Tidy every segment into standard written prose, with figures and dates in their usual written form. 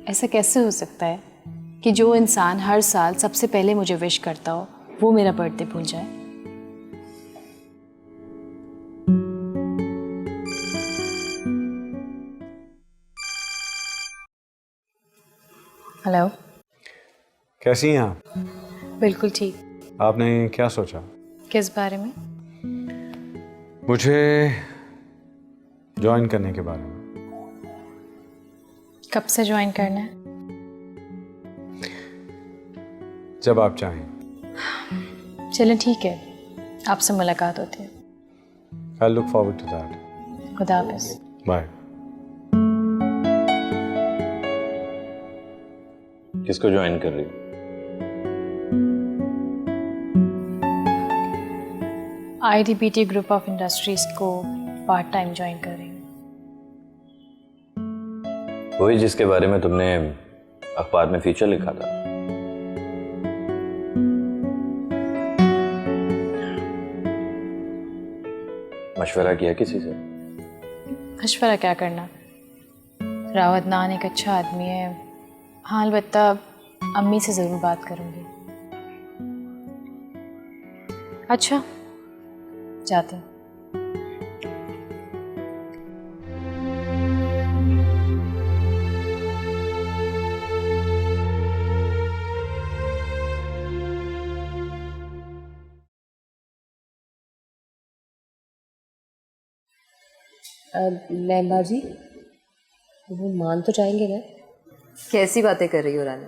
ऐसा कैसे हो सकता है कि जो इंसान हर साल सबसे पहले मुझे विश करता हो वो मेरा बर्थडे भूल जाए? हेलो। कैसी हैं आप? बिल्कुल ठीक। आपने क्या सोचा? किस बारे में? मुझे ज्वाइन करने के बारे में। कब से ज्वाइन करना है? जब आप चाहें। चलें ठीक है, आपसे मुलाकात होती है। I look forward to that. खुदा हाफिज़। बाय। किसको ज्वाइन कर रही हो? IDBT ग्रुप ऑफ इंडस्ट्रीज को पार्ट टाइम ज्वाइन कर रही हूँ। वही जिसके बारे में तुमने अखबार में फीचर लिखा था। मशवरा किया किसी से? मशवरा क्या करना, रावत नान एक अच्छा आदमी है। हाँ, अलबत्ता अम्मी से ज़रूर बात करूँगी। अच्छा, जाते हैं। लैला जी, वो मान तो जाएंगे ना? कैसी बातें कर रही हो रानी?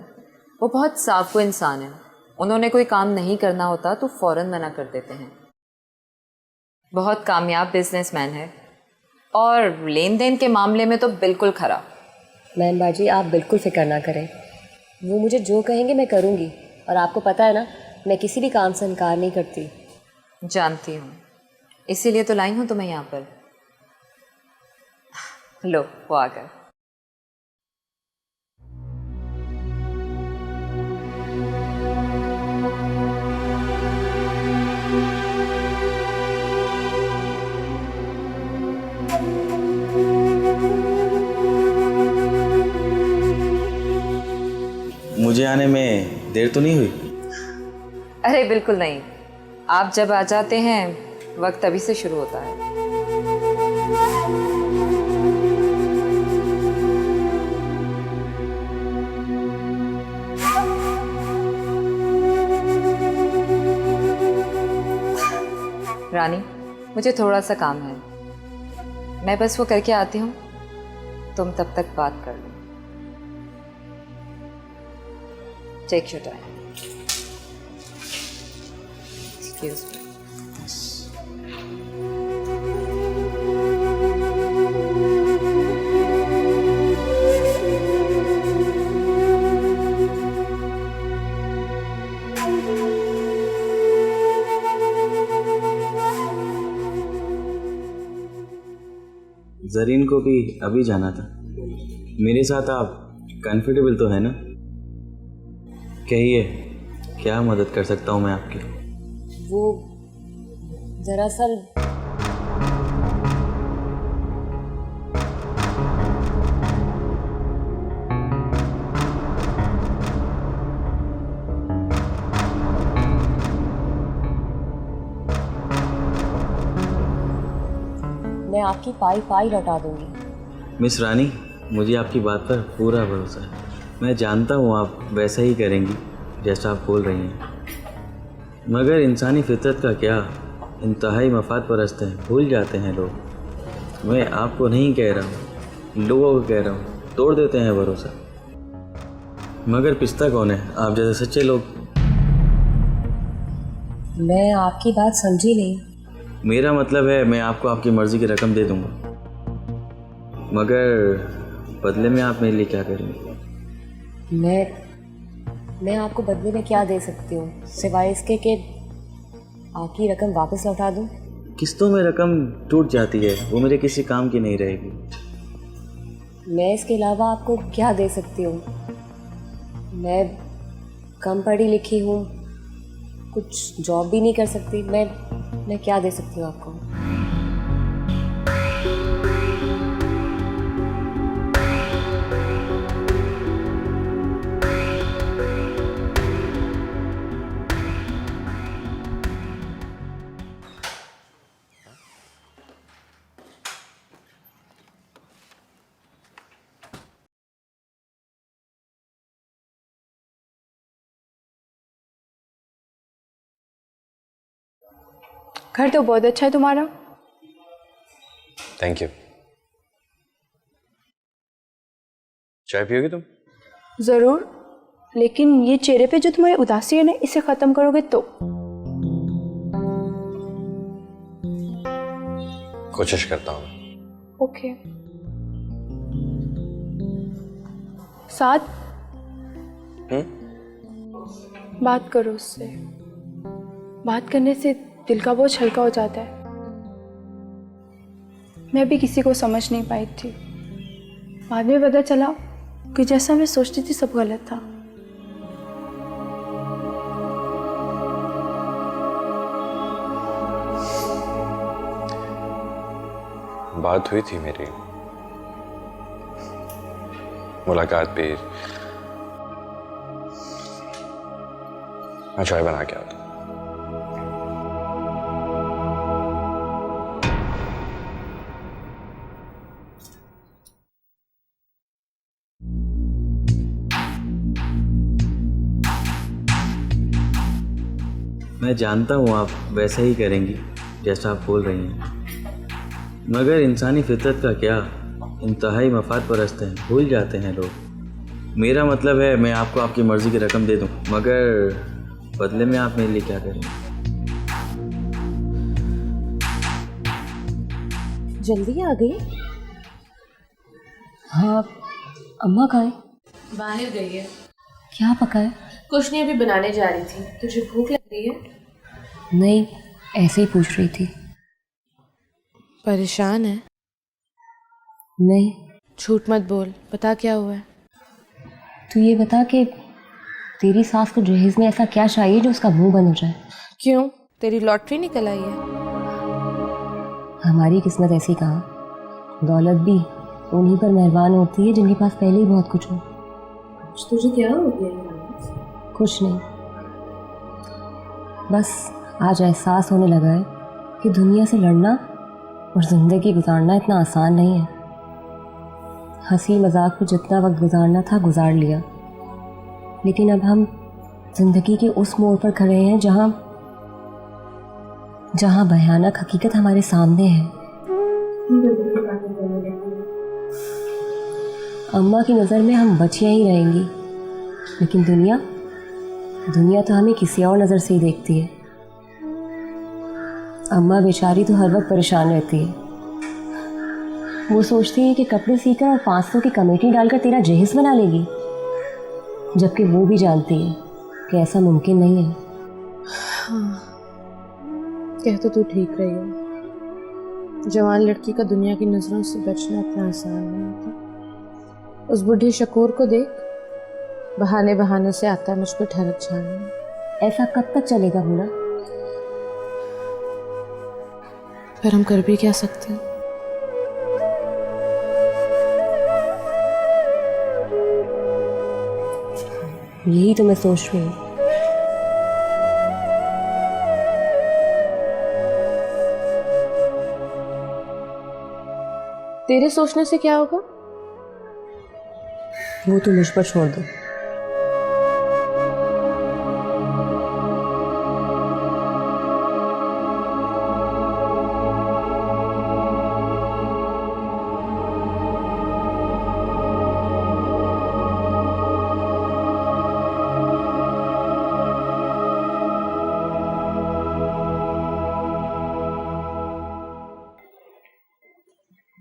वो बहुत साफ इंसान है। उन्होंने कोई काम नहीं करना होता तो फौरन मना कर देते हैं। बहुत कामयाब बिजनेसमैन है और लेन देन के मामले में तो बिल्कुल खरा। मैम बाजी, आप बिल्कुल फिक्र ना करें। वो मुझे जो कहेंगे मैं करूँगी, और आपको पता है ना, मैं किसी भी काम से इनकार नहीं करती। जानती हूँ, इसीलिए तो लाई हूँ तुम्हें यहाँ पर। लो, वो आ गए। मुझे आने में देर तो नहीं हुई? अरे बिल्कुल नहीं, आप जब आ जाते हैं वक्त तभी से शुरू होता है। रानी, मुझे थोड़ा सा काम है, मैं बस वो करके आती हूँ। तुम तब तक बात कर लो। Take your time. Excuse me. Zarin को भी अभी जाना था। मेरे साथ आप कंफर्टेबल तो है ना? कहिए, क्या मदद कर सकता हूँ मैं आपकी? वो दरअसल मैं आपकी पाई लौटा दूंगी। मिस रानी, मुझे आपकी बात पर पूरा भरोसा है। मैं जानता हूँ आप वैसा ही करेंगी जैसा आप बोल रही हैं, मगर इंसानी फितरत का क्या, इंतहाई मफाद परस्त हैं, भूल जाते हैं लोग। मैं आपको नहीं कह रहा हूँ, लोगों को कह रहा हूँ, तोड़ देते हैं भरोसा। मगर पिस्ता कौन है, आप जैसे सच्चे लोग। मैं आपकी बात समझी नहीं। मेरा मतलब है, मैं आपको आपकी मर्ज़ी की रकम दे दूँगा, मगर बदले में आप मेरे लिए क्या करेंगे? मैं आपको बदले में क्या दे सकती हूँ, सिवाय इसके कि आपकी रकम वापस लौटा दूँ? किस्तों में रकम टूट जाती है, वो मेरे किसी काम की नहीं रहेगी। मैं इसके अलावा आपको क्या दे सकती हूँ? मैं कम पढ़ी लिखी हूँ, कुछ जॉब भी नहीं कर सकती। मैं क्या दे सकती हूँ आपको? घर तो बहुत अच्छा है तुम्हारा। Thank you. चाय पियोगी तुम? ज़रूर, लेकिन ये चेहरे पे जो तुम्हारी उदासी है ना, इसे ख़त्म करोगे तो। कोशिश करता हूँ। ओके। साथ बात करो उससे। बात करने से दिल का बोझ हल्का हो जाता है। मैं भी किसी को समझ नहीं पाई थी, बाद में पता चला कि जैसा मैं सोचती थी सब गलत था। बात हुई थी मेरी, मुलाकात भी। मैं चाय बना के आता हूँ। मैं जानता हूँ आप वैसा ही करेंगी जैसा आप बोल रही हैं, मगर इंसानी फितरत का क्या, इंतहाई मफाद परस्त हैं, भूल जाते हैं लोग। मेरा मतलब है मैं आपको आपकी मर्ज़ी की रकम दे दूँ, मगर बदले में आप मेरे लिए क्या करेंगे? जल्दी आ गई? हाँ, अम्मा कहाँ है? बाहर गई है। क्या पका है? कुछ नहीं, अभी बनाने जा रही थी। तुझे भूख लग रही है? नहीं, ऐसे ही पूछ रही थी। परेशान है? नहीं। झूठ मत बोल, बता क्या हुआ है। तू ये बता कि तेरी सास को जहेज में ऐसा क्या चाहिए जो उसका मुंह बंद हो जाए? क्यों, तेरी लॉटरी निकल आई है? हमारी किस्मत ऐसी कहाँ, दौलत भी उन्हीं पर मेहरबान होती है जिनके पास पहले ही बहुत कुछ हो। तुझे क्या हो गया? कुछ नहीं, बस आज एहसास होने लगा है कि दुनिया से लड़ना और ज़िंदगी गुजारना इतना आसान नहीं है। हंसी मजाक में जितना वक्त गुजारना था गुजार लिया, लेकिन अब हम ज़िंदगी के उस मोड़ पर खड़े हैं जहाँ भयानक हकीकत हमारे सामने है। अम्मा की नज़र में हम बचियां ही रहेंगी, लेकिन दुनिया तो हमें किसी और नज़र से ही देखती है। अम्मा बेचारी तो हर वक्त परेशान रहती है। वो सोचती है कि कपड़े सीकर और 500 की कमेटी डालकर तेरा जहेज बना लेगी, जबकि वो भी जानती है कि ऐसा मुमकिन नहीं है। हाँ, कह तो तू ठीक रही हो। जवान लड़की का दुनिया की नज़रों से बचना इतना आसान नहीं होता। उस बूढ़ी शकूर को देख, बहाने से आता है मुझ पर ठहरक छाने। ऐसा कब तक चलेगा बूढ़ा? फिर हम कर भी क्या सकते हैं? यही तो मैं सोच रही हूँ। तेरे सोचने से क्या होगा? वो तो मुझ पर छोड़ दो।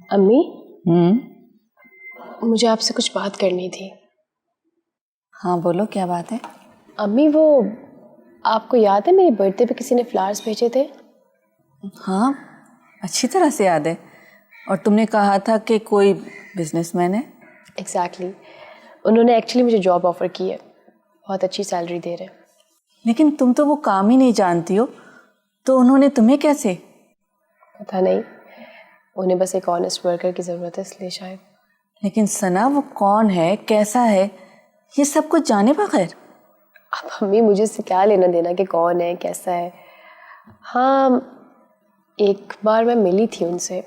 अम्मी, मुझे आपसे कुछ बात करनी थी। हाँ बोलो, क्या बात है? अम्मी, वो आपको याद है मेरी बर्थडे पे किसी ने फ्लावर्स भेजे थे? हाँ, अच्छी तरह से याद है। और तुमने कहा था कि कोई बिजनेसमैन है। एग्जैक्टली। उन्होंने एक्चुअली मुझे जॉब ऑफर की है, बहुत अच्छी सैलरी दे रहे हैं। लेकिन तुम तो वो काम ही नहीं जानती हो, तो उन्होंने तुम्हें कैसे? पता नहीं, उन्हें बस एक ऑनेस्ट वर्कर की ज़रूरत है, इसलिए शायद। लेकिन सना, वो कौन है, कैसा है, ये सब कुछ जाने बगैर? अब अम्मी, मुझे इससे क्या लेना देना कि कौन है कैसा है। हाँ, एक बार मैं मिली थी उनसे,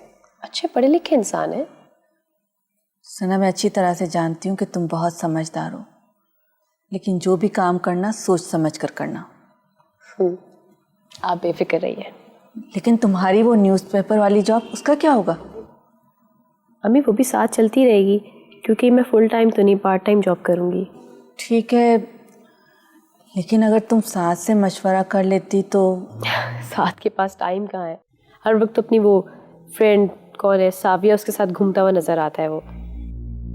अच्छे पढ़े लिखे इंसान है। सना, मैं अच्छी तरह से जानती हूँ कि तुम बहुत समझदार हो, लेकिन जो भी काम करना सोच समझ कर करना। आप बेफिक्र रहिए। लेकिन तुम्हारी वो न्यूज़पेपर वाली जॉब, उसका क्या होगा? अम्मी वो भी साथ चलती रहेगी, क्योंकि मैं फुल टाइम तो नहीं, पार्ट टाइम जॉब करूँगी। ठीक है, लेकिन अगर तुम साथ से मशवरा कर लेती तो। साथ के पास टाइम कहाँ है, हर वक्त अपनी वो फ्रेंड कौन है साविया, उसके साथ घूमता हुआ नजर आता है वो।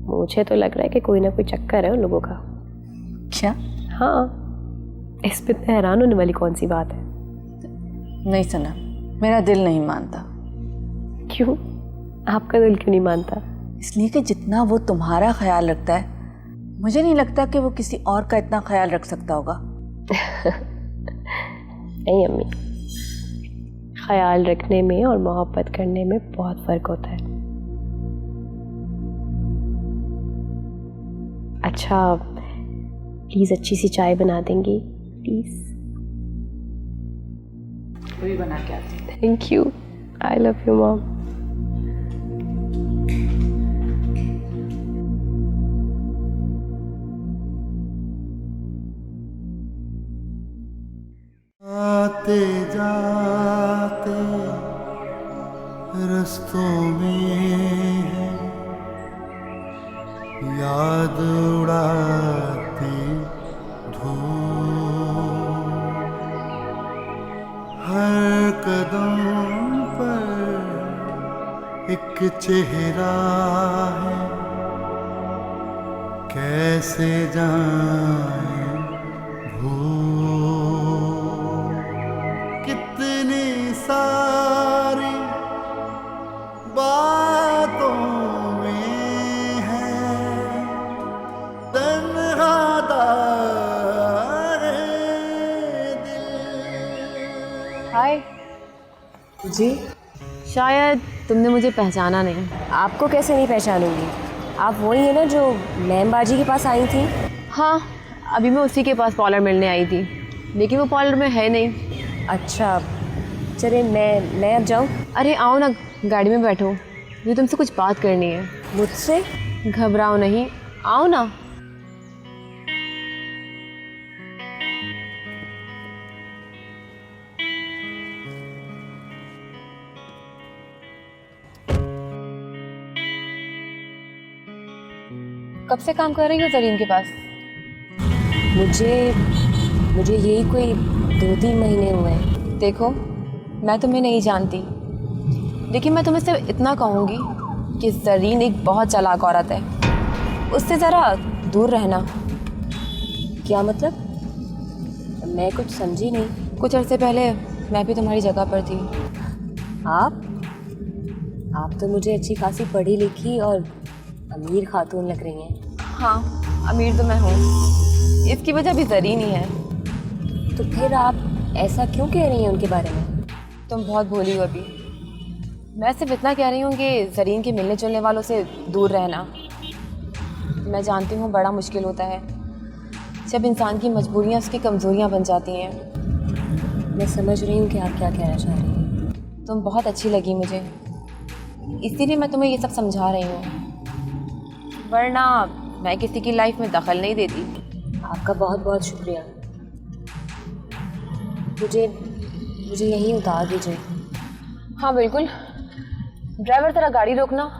मुझे तो लग रहा है कि कोई ना कोई चक्कर है उन लोगों का। क्या? हाँ, इस पे इतने हैरान होने वाली कौन सी बात है? नहीं सना, मेरा दिल नहीं मानता। क्यों? आपका दिल क्यों नहीं मानता? इसलिए कि जितना वो तुम्हारा ख्याल रखता है, मुझे नहीं लगता कि वो किसी और का इतना ख्याल रख सकता होगा। नहीं अम्मी, ख्याल रखने में और मोहब्बत करने में बहुत फर्क होता है। अच्छा, प्लीज अच्छी सी चाय बना देंगी प्लीज? वही बना के आती। Thank you, I love you mom. आते जाते रस्तों में है याद उड़ाती धूप, हर कदम पर एक चेहरा है, कैसे जाए कितनी सारी बातों में है तन्हा दारे दिल। हाय जी। शायद तुमने मुझे पहचाना नहीं। आपको कैसे नहीं पहचानूंगी? आप वही है ना जो मैमबाजी के पास आई थी? हाँ, अभी मैं उसी के पास पार्लर मिलने आई थी, लेकिन वो पार्लर में है नहीं। अच्छा, चलिए मैं अब जाऊँ? अरे आओ ना, गाड़ी में बैठो, मुझे तुमसे कुछ बात करनी है। मुझसे? घबराओ नहीं, आओ ना। कब से काम कर रही हो जरीन के पास? मुझे यही कोई 2-3 महीने हुए हैं। देखो, मैं तुम्हें नहीं जानती, लेकिन मैं तुम्हें सिर्फ इतना कहूँगी कि जरीन एक बहुत चालाक औरत है, उससे ज़रा दूर रहना। क्या मतलब? मैं कुछ समझी नहीं। कुछ अरसे पहले मैं भी तुम्हारी जगह पर थी। आप तो मुझे अच्छी खासी पढ़ी लिखी और अमीर खातून लग रही हैं। हाँ, अमीर तो मैं हूँ, इसकी वजह भी जरीन ही है। तो फिर आप ऐसा क्यों कह रही हैं उनके बारे में? तुम बहुत भोली हो अभी। मैं सिर्फ इतना कह रही हूँ कि जरीन के मिलने जुलने वालों से दूर रहना। मैं जानती हूँ बड़ा मुश्किल होता है जब इंसान की मजबूरियाँ उसकी कमज़ोरियाँ बन जाती हैं। मैं समझ रही हूँ कि आप क्या कहना चाह रही हैं। तुम बहुत अच्छी लगी मुझे, इसीलिए मैं तुम्हें ये सब समझा रही हूँ, वरना मैं किसी की लाइफ में दखल नहीं देती। आपका बहुत बहुत शुक्रिया। मुझे यहीं उतार दीजिए। हाँ बिल्कुल। ड्राइवर तेरा गाड़ी रोकना।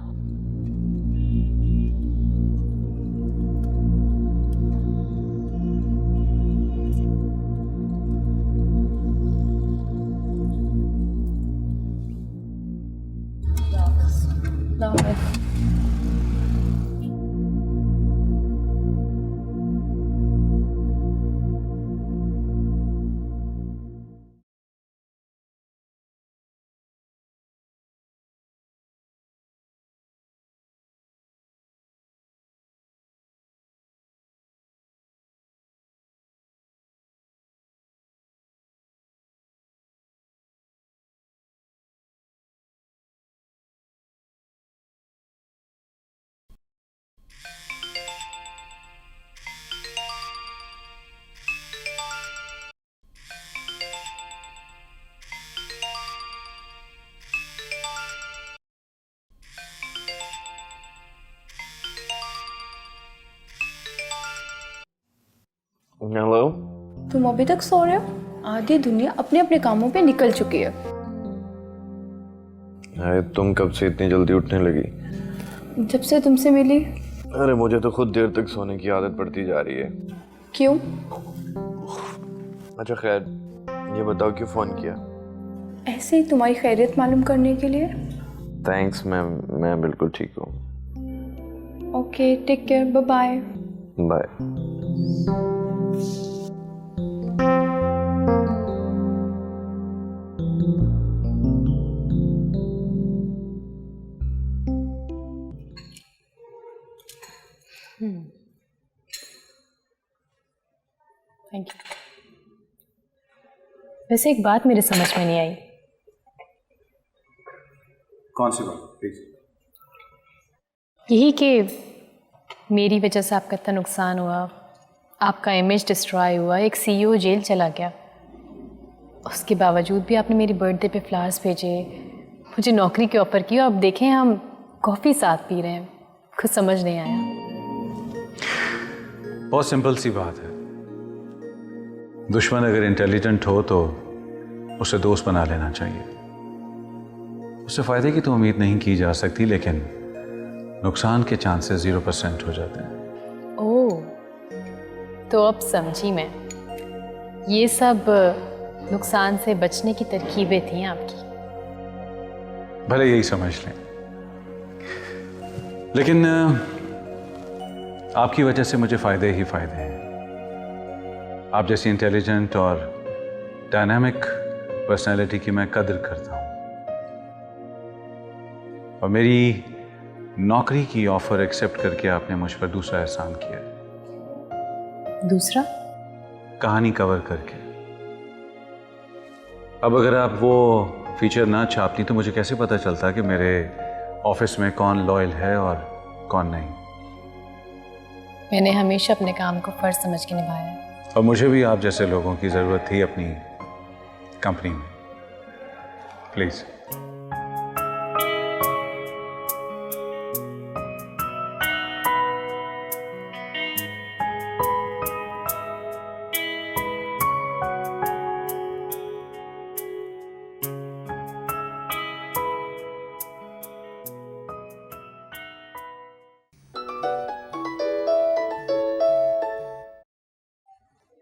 हेलो। तुम अभी तक सो रहे हो? आधी दुनिया अपने अपने कामों पे निकल चुकी है। अरे तुम कब से इतनी जल्दी उठने लगी? जब से तुमसे मिली। अरे मुझे तो खुद देर तक सोने की आदत पड़ती जा रही है। क्यों? अच्छा खैर, ये बताओ क्यों फ़ोन किया? ऐसे ही तुम्हारी खैरियत मालूम करने के लिए। थैंक्स मैम, मैं बिल्कुल ठीक हूँ। Okay, take care, bye bye. Bye. Thank you. वैसे एक बात मेरे समझ में नहीं आई। कौन सी बात प्लीज? यही कि मेरी वजह से आपका इतना नुकसान हुआ, आपका इमेज डिस्ट्रॉय हुआ, एक सीईओ जेल चला गया, उसके बावजूद भी आपने मेरी बर्थडे पे फ्लावर्स भेजे, मुझे नौकरी की ऑफ़र की, और अब देखें हम कॉफ़ी साथ पी रहे हैं। कुछ समझ नहीं आया। बहुत सिंपल सी बात है। दुश्मन अगर इंटेलिजेंट हो तो उसे दोस्त बना लेना चाहिए। उससे फ़ायदे की तो उम्मीद नहीं की जा सकती, लेकिन नुकसान के चांसेस 0% हो जाते हैं। ओह, तो अब समझी मैं। ये सब नुकसान से बचने की तरकीबें थी आपकी। भले यही समझ लें, लेकिन आपकी वजह से मुझे फ़ायदे ही फ़ायदे हैं। आप जैसी इंटेलिजेंट और डायनामिक पर्सनैलिटी की मैं कदर करता हूँ, और मेरी नौकरी की ऑफर एक्सेप्ट करके आपने मुझ पर दूसरा एहसान किया है। दूसरा? कहानी कवर करके। अब अगर आप वो फीचर ना छापती तो मुझे कैसे पता चलता कि मेरे ऑफिस में कौन लॉयल है और कौन नहीं। मैंने हमेशा अपने काम को फर्ज समझ के निभाया है। और मुझे भी आप जैसे लोगों की ज़रूरत थी अपनी कंपनी में। प्लीज़।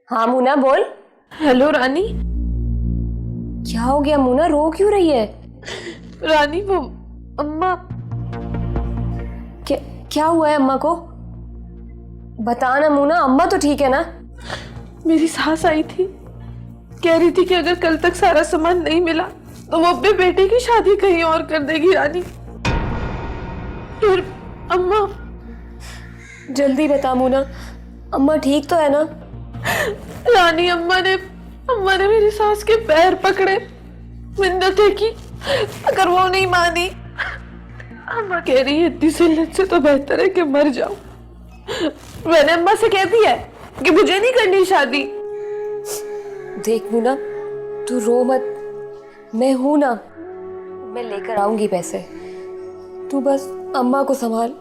हाँ मुना बोल। हेलो रानी। क्या हो गया मुना, रो क्यों रही है? रानी वो अम्मा। क्या हुआ है अम्मा को? बता ना मुना, अम्मा तो ठीक है ना? मेरी सास आई थी, कह रही थी कि अगर कल तक सारा सामान नहीं मिला तो वो अपने बेटे की शादी कहीं और कर देगी रानी। फिर अम्मा। जल्दी बता मुना, अम्मा ठीक तो है ना? रानी अम्मा ने मेरी सास के पैर पकड़े, मिन्नतें की, अगर वो नहीं मानी, अम्मा कह रही है इतनी जिल्लत से तो बेहतर है कि मर जाओ। मैंने अम्मा से कह दिया है कि मुझे नहीं करनी शादी। देख मुना, तू रो मत, मैं हूं ना, मैं लेकर आऊंगी पैसे, तू बस अम्मा को संभाल।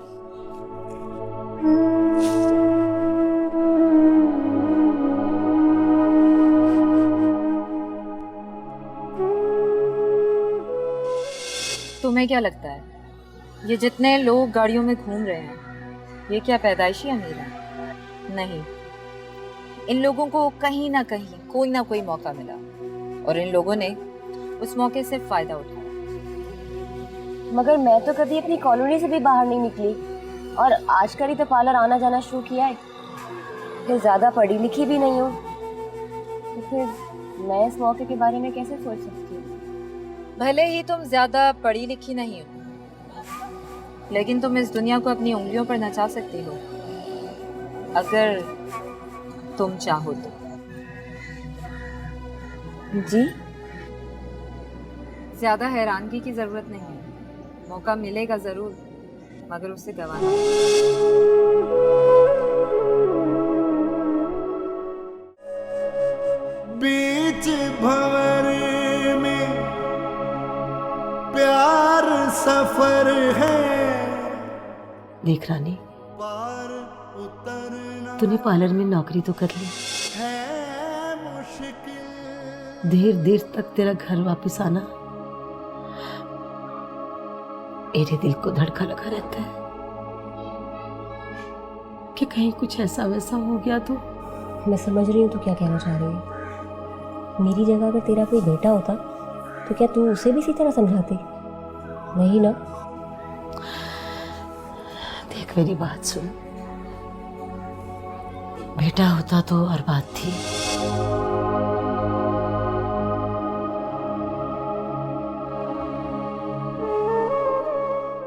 तुम्हें क्या लगता है ये जितने लोग गाड़ियों में घूम रहे हैं ये क्या पैदाइशी अमीर हैं? नहीं, इन लोगों को कहीं ना कहीं कोई ना कोई मौका मिला और इन लोगों ने उस मौके से फायदा उठाया। मगर मैं तो कभी अपनी कॉलोनी से भी बाहर नहीं निकली और आजकल ही तो पार्लर आना जाना शुरू किया है। फिर ज्यादा पढ़ी लिखी भी नहीं हूँ, तो फिर मैं इस मौके के बारे में कैसे सोच सकती हूँ? भले ही तुम ज्यादा पढ़ी लिखी नहीं हो, लेकिन तुम इस दुनिया को अपनी उंगलियों पर नचा सकती हो अगर तुम चाहो तो। जी? ज्यादा हैरानगी की जरूरत नहीं है, मौका मिलेगा जरूर मगर उसे गंवाना। बीच भंवर में प्यार सफर है। देख रानी, पार उतरना तूने पार्लर में नौकरी तो कर ली, है मुश्किल। देर देर तक तेरा घर वापस आना मेरे दिल को धड़का लगा रहता है कि कहीं कुछ ऐसा वैसा हो गया तो। मैं समझ रही हूँ तू क्या कहना चाह रही है। मेरी जगह अगर तेरा कोई बेटा होता तो क्या तू उसे भी इसी तरह समझाती? नहीं ना? देख मेरी बात सुन, बेटा होता तो और बात थी।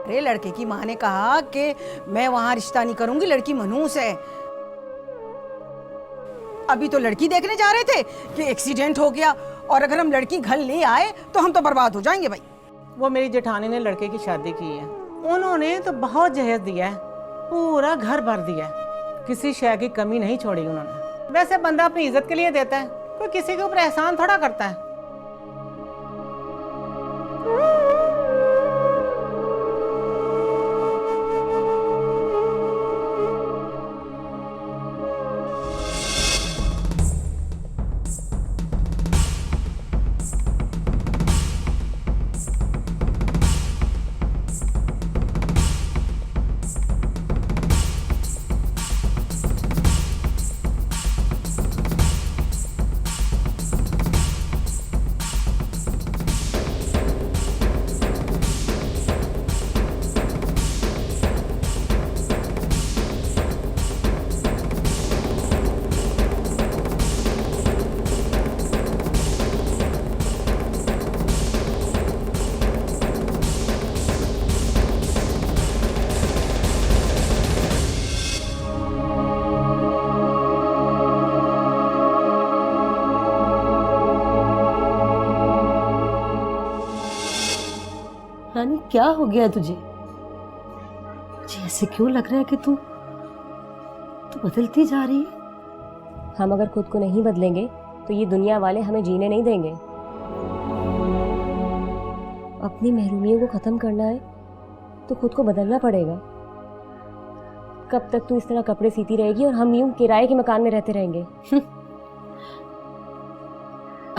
अरे लड़के की माँ ने कहा कि मैं वहां रिश्ता नहीं करूंगी, लड़की मनहूस है। अभी तो लड़की देखने जा रहे थे कि एक्सीडेंट हो गया, और अगर हम लड़की घर ले आए तो हम तो बर्बाद हो जाएंगे भाई। वो मेरी जेठानी ने लड़के की शादी की है, उन्होंने तो बहुत जहेज दिया है, पूरा घर भर दिया है, किसी शय की कमी नहीं छोड़ी उन्होंने। वैसे बंदा अपनी इज्जत के लिए देता है, कोई किसी के ऊपर एहसान थोड़ा करता है। रानी क्या हो गया तुझे? मुझे ऐसे क्यों लग रहा है कि तू बदलती जा रही है। हम अगर खुद को नहीं बदलेंगे तो ये दुनिया वाले हमें जीने नहीं देंगे। अपनी महरूमियों को ख़त्म करना है तो खुद को बदलना पड़ेगा। कब तक तू इस तरह कपड़े सीती रहेगी और हम यूं किराए के मकान में रहते रहेंगे?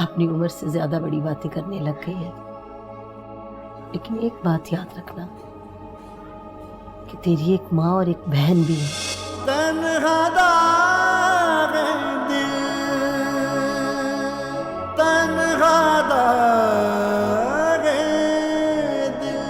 अपनी उम्र से ज्यादा बड़ी बातें करने लग गई है। लेकिन एक बात याद रखना कि तेरी एक माँ और एक बहन भी है। तन्हा दागे दिल, तन्हा दागे दिल।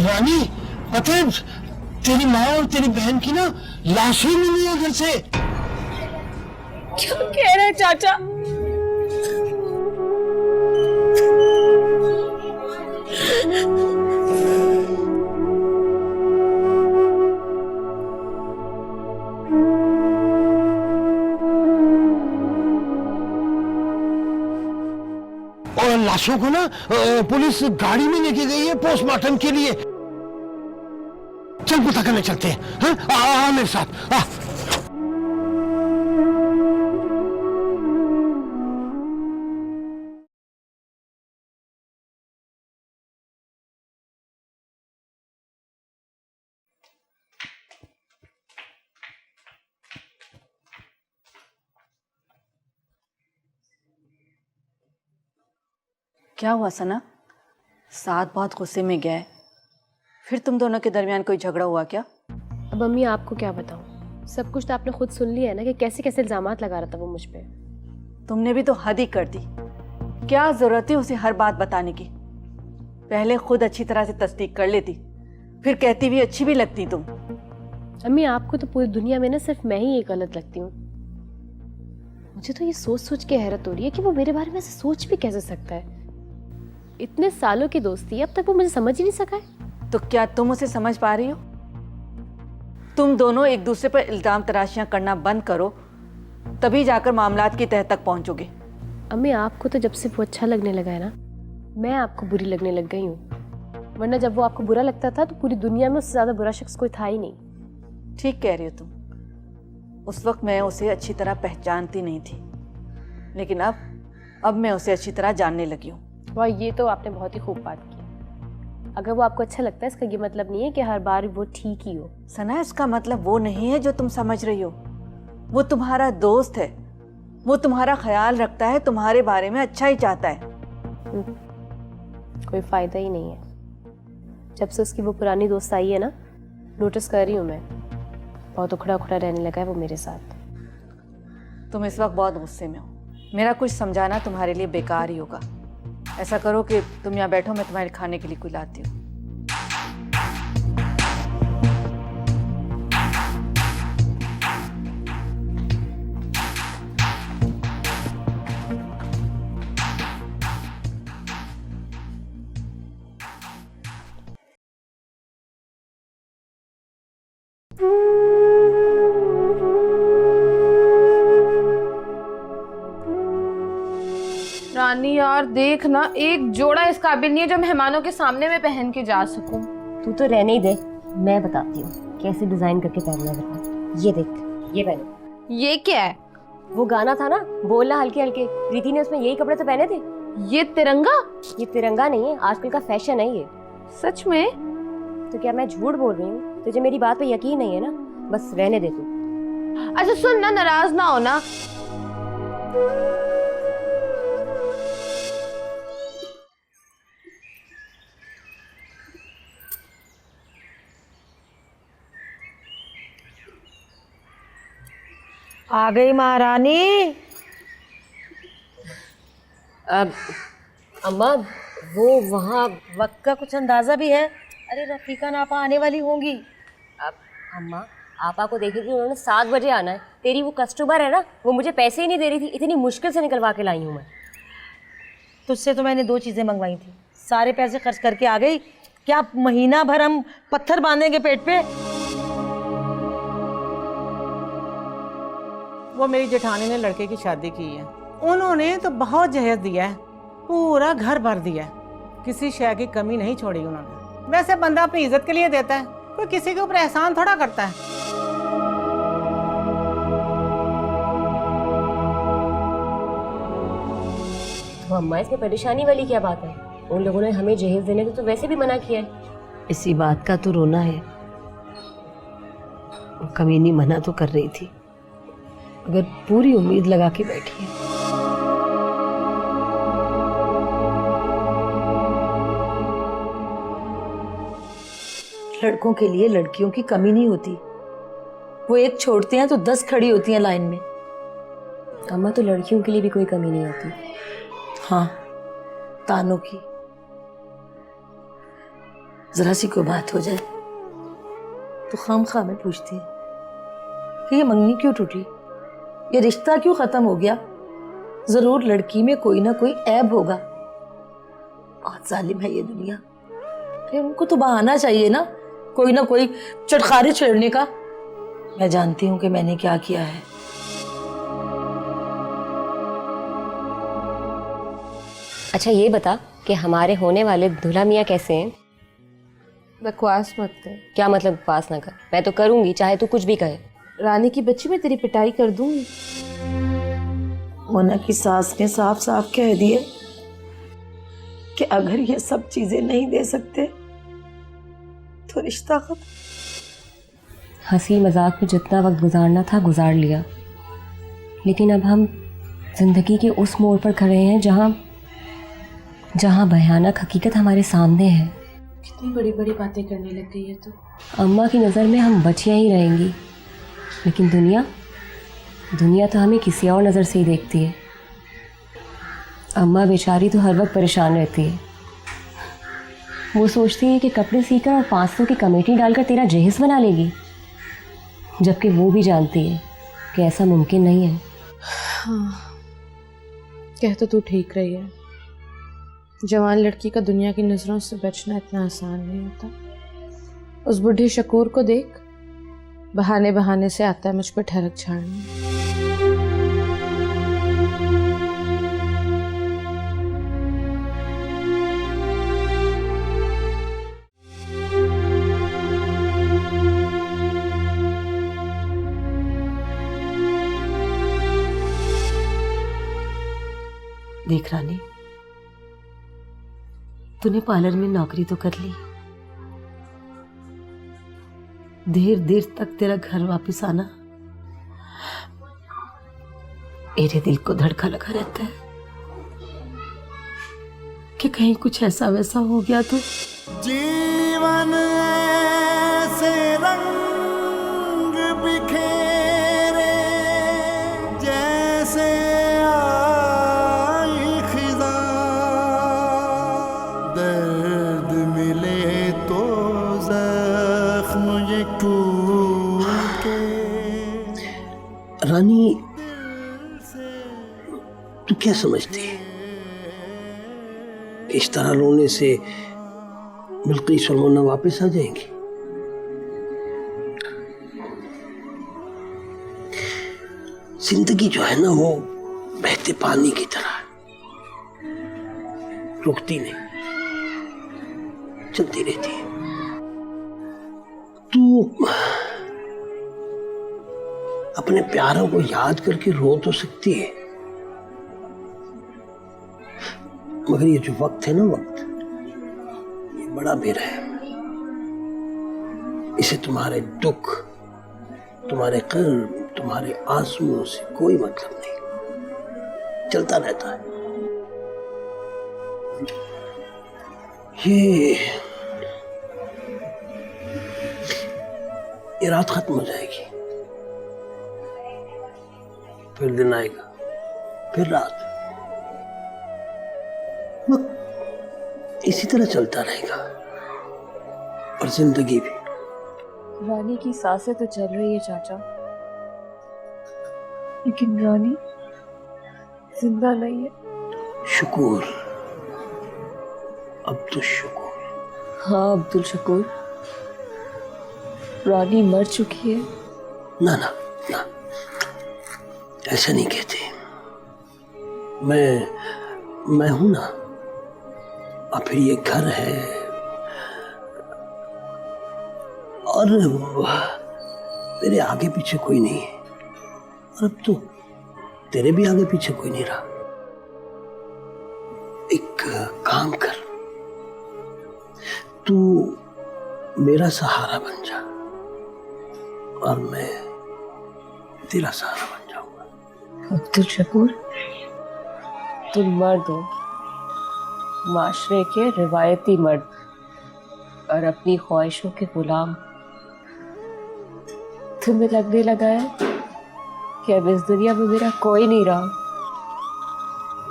रानी, पता है तेरी माँ और तेरी बहन की ना लाशें मिली है घर से। क्या कह रहे हैं चाचा? और लाशों को ना पुलिस गाड़ी में लेके गई है पोस्टमार्टम के लिए। चल पता करने चलते हैं। हाँ, आ मेरे साथ आ। क्या हुआ सना? साथ बहुत गुस्से में गए, फिर तुम दोनों के दरमियान कोई झगड़ा हुआ क्या? अब अम्मी आपको क्या बताऊं, सब कुछ तो आपने खुद सुन लिया है ना कि कैसे कैसे इल्जामात लगा रहा था वो मुझ पे। तुमने भी तो हद ही कर दी। क्या जरूरत है उसे हर बात बताने की? पहले खुद अच्छी तरह से तस्दीक कर लेती, फिर कहती भी अच्छी भी लगती तुम। अम्मी आपको तो पूरी दुनिया में ना सिर्फ मैं ही एक गलत लगती हूँ। मुझे तो ये सोच सोच के हैरत हो रही है कि वो मेरे बारे में ऐसे सोच भी कैसे सकता है। इतने सालों की दोस्ती, अब तक वो मुझे समझ ही नहीं सका है। तो क्या तुम उसे समझ पा रही हो? तुम दोनों एक दूसरे पर इल्जाम तराशियां करना बंद करो, तभी जाकर मामलात की तह तक पहुंचोगे। अम्मी आपको तो जब से वो अच्छा लगने लगा है ना, मैं आपको बुरी लगने लग गई हूँ। वरना जब वो आपको बुरा लगता था तो पूरी दुनिया में उससे ज्यादा बुरा शख्स कोई था ही नहीं। ठीक कह रही हो तुम। उस वक्त मैं उसे अच्छी तरह पहचानती नहीं थी, लेकिन अब मैं उसे अच्छी तरह जानने लगी हूँ। वाह, ये तो आपने बहुत ही खूब बात की। अगर वो आपको अच्छा लगता है इसका ये मतलब नहीं है कि हर बार वो ठीक ही हो। सना, इसका मतलब वो नहीं है जो तुम समझ रही हो। वो तुम्हारा दोस्त है, वो तुम्हारा ख्याल रखता है, तुम्हारे बारे में अच्छा ही चाहता है। कोई फायदा ही नहीं है। जब से उसकी वो पुरानी दोस्त आई है ना, नोटिस कर रही हूँ मैं, बहुत उखड़ा उखड़ा रहने लगा है वो मेरे साथ। तुम इस वक्त बहुत गुस्से में हो। मेरा कुछ समझाना तुम्हारे लिए बेकार ही होगा। ऐसा करो कि तुम यहाँ बैठो, मैं तुम्हारे खाने के लिए कोई लाती हूँ। रानी यार देख ना, एक जोड़ा इस काबिल नहीं है जो मेहमानों के सामने में पहन के जा सकूं। तू तो रहने ही दे, मैं बताती हूँ कैसे डिजाइन करके पहनना है। ये देख, ये पहनो। ये क्या है? वो गाना था ना, बोलना हल्के हल्के, प्रीति ने उसमें यही कपड़े तो पहने थे। ये तिरंगा? ये तिरंगा नहीं है, आजकल का फैशन है ये। सच में? तो क्या मैं झूठ बोल रही हूँ? तुझे मेरी बात पे यकीन नहीं है ना? बस रहने दे तू। अच्छा सुन ना, नाराज ना होना। आ गई महारानी। अब अम्मा, वो वहाँ वक्त का कुछ अंदाजा भी है? अरे रफीका नापा आने वाली होंगी। अब अम्मा, आपा को देखी थी, उन्होंने 7 बजे आना है। तेरी वो कस्टमर है ना, वो मुझे पैसे ही नहीं दे रही थी, इतनी मुश्किल से निकलवा के लाई हूँ मैं। तुझसे तो मैंने 2 चीज़ें मंगवाई थी, सारे पैसे खर्च करके आ गई। क्या महीना भर हम पत्थर बांधेंगे पेट पे? वो मेरी जेठानी ने लड़के की शादी की है, उन्होंने तो बहुत जहेज दिया है, पूरा घर भर दिया है, किसी शय की कमी नहीं छोड़ी उन्होंने। वैसे बंदा अपनी इज्जत के लिए देता है, कोई किसी के ऊपर एहसान थोड़ा करता है। तो अम्मा, इसमें परेशानी वाली क्या बात है? उन लोगों ने हमें जहेज देने को तो वैसे भी मना किया है। इसी बात का तो रोना है। वो कमीनी मना तो कर रही थी, अगर पूरी उम्मीद लगा के बैठी है। लड़कों के लिए लड़कियों की कमी नहीं होती, वो एक छोड़ते हैं तो 10 खड़ी होती हैं लाइन में। अम्मा, तो लड़कियों के लिए भी कोई कमी नहीं होती। हाँ, तानों की। जरा सी कोई बात हो जाए तो खामखा में पूछती है कि ये मंगनी क्यों टूटी, ये रिश्ता क्यों खत्म हो गया। जरूर लड़की में कोई ना कोई ऐब होगा। बहुत जालिम है ये दुनिया। अरे उनको तो बहाना चाहिए ना कोई चटखारे छेड़ने का। मैं जानती हूँ कि मैंने क्या किया है। अच्छा ये बता कि हमारे होने वाले दूल्हा मियाँ कैसे हैं? बकवास मत कर। क्या मतलब बकवास ना कर? मैं तो करूंगी चाहे तू कुछ भी कहे। रानी की बच्ची, मैं तेरी पिटाई कर दूंगी। मोना की सास ने साफ साफ कह दिया कि अगर ये सब चीजें नहीं दे सकते तो रिश्ता खत्म। हंसी मजाक में जितना वक्त गुजारना था गुजार लिया, लेकिन अब हम जिंदगी के उस मोड़ पर खड़े हैं जहाँ भयानक हकीकत हमारे सामने है। कितनी बड़ी बड़ी बातें करने लग गई है तू। अम्मा की नज़र में हम बच्चियाँ ही रहेंगी, लेकिन दुनिया तो हमें किसी और नज़र से ही देखती है। अम्मा बेचारी तो हर वक्त परेशान रहती है। वो सोचती है कि कपड़े सीकर और 500 की कमेटी डालकर तेरा जहेज बना लेगी, जबकि वो भी जानती है कि ऐसा मुमकिन नहीं है। हाँ, कह तो तू ठीक रही है। जवान लड़की का दुनिया की नज़रों से बचना इतना आसान नहीं होता। उस बुढ़े शकूर को देख, बहाने बहाने से आता है मुझ पर ठरक झाड़ने। देख रानी, तूने पार्लर में नौकरी तो कर ली, देर देर तक तेरा घर वापस आना मेरे दिल को धड़का लगा रहता है कि कहीं कुछ ऐसा वैसा हो गया तो। जीवन ऐसे रंग बिखेरे जैसे आई खिज़ां, दर्द मिले तो जख्म ये टूटे। रानी, तू क्या समझती है इस तरह रोने से बिल्किस और मोना वापस आ जाएंगी? जिंदगी जो है ना वो बहते पानी की तरह रुकती नहीं, चलती रहती है। तू अपने प्यारों को याद करके रो तो सकती है, मगर ये जो वक्त है ना, वक्त ये बड़ा बेरहम है। इसे तुम्हारे दुख, तुम्हारे कर्म, तुम्हारे आंसुओं से कोई मतलब नहीं, चलता रहता है। ये रात खत्म हो जाएगी, फिर दिन आएगा, फिर रात, इसी तरह चलता रहेगा। और जिंदगी भी। रानी की सांसें तो चल रही है चाचा, लेकिन रानी जिंदा नहीं है। शुक्र, अब्दुल शुक्र। हाँ अब्दुल शकूर, रानी मर चुकी है। ना ना ना, ऐसा नहीं कहते। मैं हूं ना, और फिर ये घर है, और मेरे आगे पीछे कोई नहीं है, और अब तो तेरे भी आगे पीछे कोई नहीं रहा। एक काम कर, तू मेरा सहारा बन जा और मैं तेरा सहारा बन जाऊंगा। अब्दुल शकूर, तुम मर्द हो, माशरे के रिवायती मर्द, और अपनी ख्वाहिशों के गुलाम। तुम्हें लगने लगा है कि अब इस दुनिया में मेरा कोई नहीं रहा,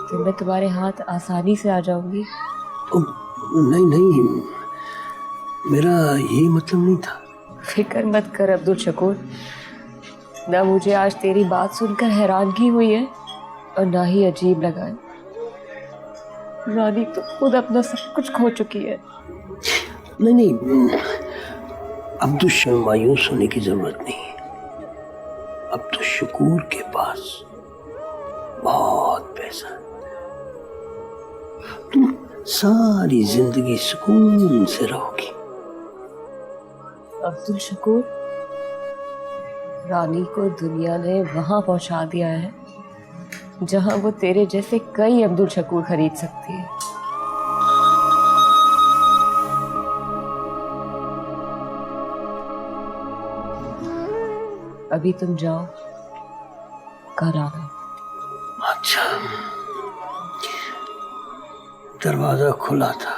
तो मैं तुम्हारे हाथ आसानी से आ जाऊंगी। नहीं नहीं, मेरा यही मतलब नहीं था। फिक्र मत कर अब्दुल शकूर, ना मुझे आज तेरी बात सुनकर हैरानगी हुई है और ना ही अजीब लगा है। रानी तो खुद अपना सब कुछ खो चुकी है। नहीं, अब्दुल शर्मा मायूस होने की जरूरत नहीं है। अब्दुल शकूर के पास बहुत पैसा है, तुम सारी जिंदगी सुकून से रहोगी, अब्दुल शकूर, रानी को दुनिया ने वहां पहुंचा दिया है जहां वो तेरे जैसे कई अब्दुल शकूर खरीद सकती है। अभी तुम जाओ, कल आना। अच्छा, दरवाजा खुला था।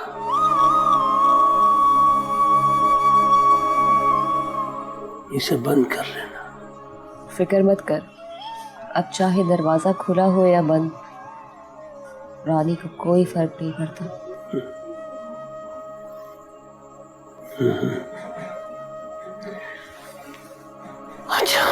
इसे बंद कर लेना। फिक्र मत कर, अब चाहे दरवाजा खुला हो या बंद, रानी को कोई फर्क नहीं पड़ता। अच्छा,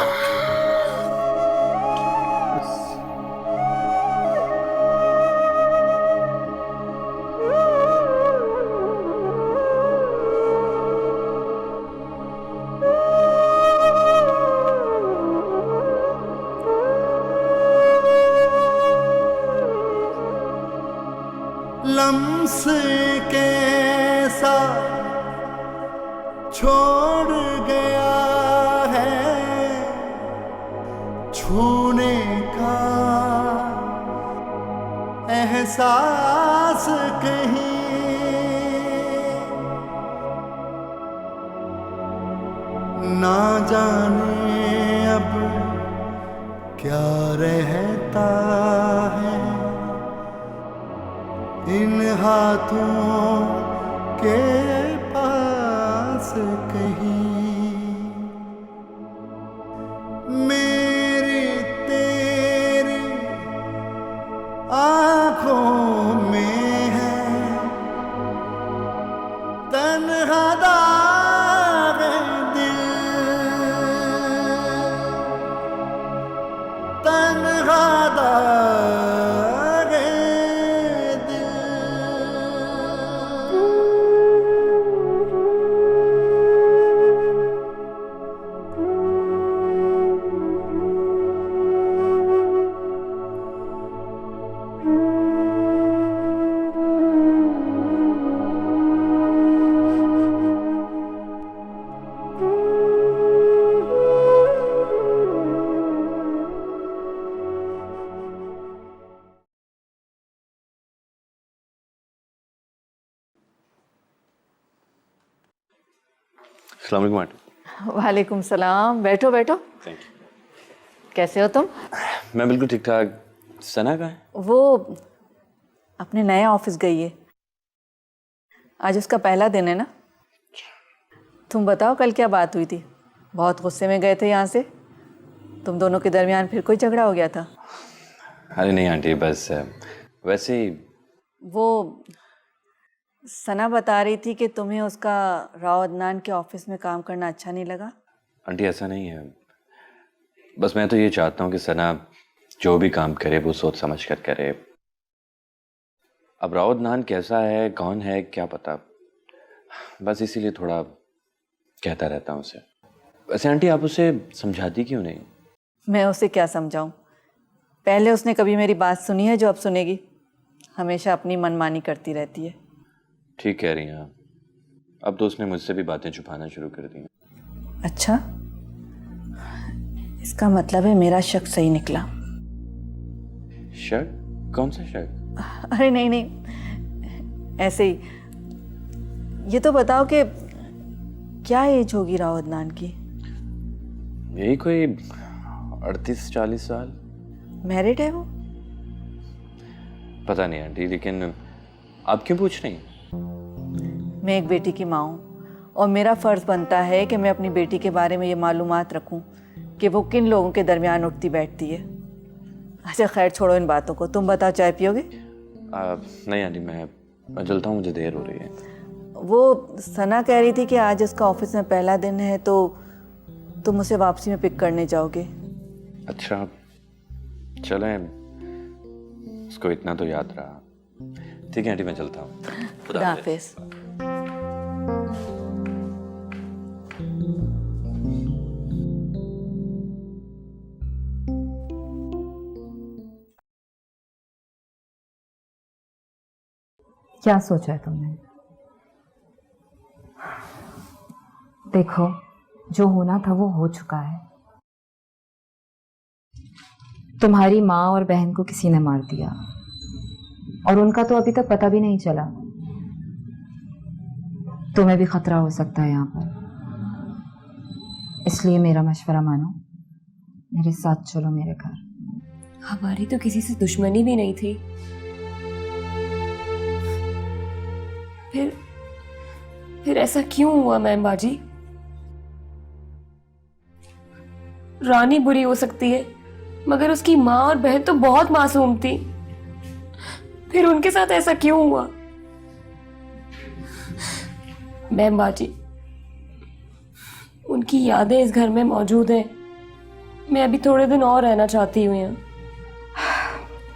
लम्स कैसा छोड़ गया है छूने का एहसास कहीं, ना जाने अब क्या रहता है इन हाथों के पास कहीं। मेरी तेरी आंखों में है तन्हा दाग दिल, तन्हा दाग दिल। अस्सलाम वालेकुम आंटी। वालेकुम सलाम। बैठो बैठो। Thank you. कैसे हो तुम? मैं बिल्कुल ठीक ठाक। सना कहाँ है? वो अपने नए ऑफिस गई है, आज उसका पहला दिन है ना। तुम बताओ कल क्या बात हुई थी? बहुत गुस्से में गए थे यहाँ से, तुम दोनों के दरमियान फिर कोई झगड़ा हो गया था? अरे नहीं आंटी, बस वैसे ही। वो सना बता रही थी कि तुम्हें उसका राव अदनान के ऑफिस में काम करना अच्छा नहीं लगा। आंटी ऐसा नहीं है, बस मैं तो ये चाहता हूँ कि सना जो भी काम करे वो सोच समझ कर करे। अब राव अदनान कैसा है, कौन है, क्या पता, बस इसीलिए थोड़ा कहता रहता हूँ उसे। वैसे आंटी आप उसे समझाती क्यों नहीं? मैं उसे क्या समझाऊं? पहले उसने कभी मेरी बात सुनी है जो अब सुनेगी? हमेशा अपनी मनमानी करती रहती है। ठीक कह रही हैं आप, अब तो उसने मुझसे भी बातें छुपाना शुरू कर दी। अच्छा, इसका मतलब है मेरा शक सही निकला। शक? कौन सा शक? अरे नहीं नहीं, ऐसे ही। ये तो बताओ कि क्या एज होगी राव अदनान की? यही कोई 38-40 साल। मैरिड है वो? पता नहीं आंटी, लेकिन आप क्यों पूछ रही हैं? मैं एक बेटी की माँ हूँ और मेरा फ़र्ज़ बनता है कि मैं अपनी बेटी के बारे में ये मालूमात रखूँ कि वो किन लोगों के दरमियान उठती बैठती है। अच्छा खैर, छोड़ो इन बातों को। तुम बताओ, चाय पियोगे? नहीं आंटी, मैं चलता हूँ, मुझे देर हो रही है। वो सना कह रही थी कि आज उसका ऑफिस में पहला दिन है तो तुम उसे वापसी में पिक करने जाओगे। अच्छा चलें, उसको इतना तो याद रहा। ठीक है आंटी, मैं चलता हूँ। खुदा हाफिज़। क्या सोचा है तुमने? देखो जो होना था वो हो चुका है। तुम्हारी माँ और बहन को किसी ने मार दिया और उनका तो अभी तक पता भी नहीं चला। तुम्हें भी खतरा हो सकता है यहाँ पर, इसलिए मेरा मशवरा मानो, मेरे साथ चलो मेरे घर। हमारी तो किसी से दुश्मनी भी नहीं थी, फिर ऐसा क्यों हुआ मैम बाजी? रानी बुरी हो सकती है, मगर उसकी माँ और बहन तो बहुत मासूम थी, फिर उनके साथ ऐसा क्यों हुआ? मैम बाजी, उनकी यादें इस घर में मौजूद हैं। मैं अभी थोड़े दिन और रहना चाहती हूँ यहाँ।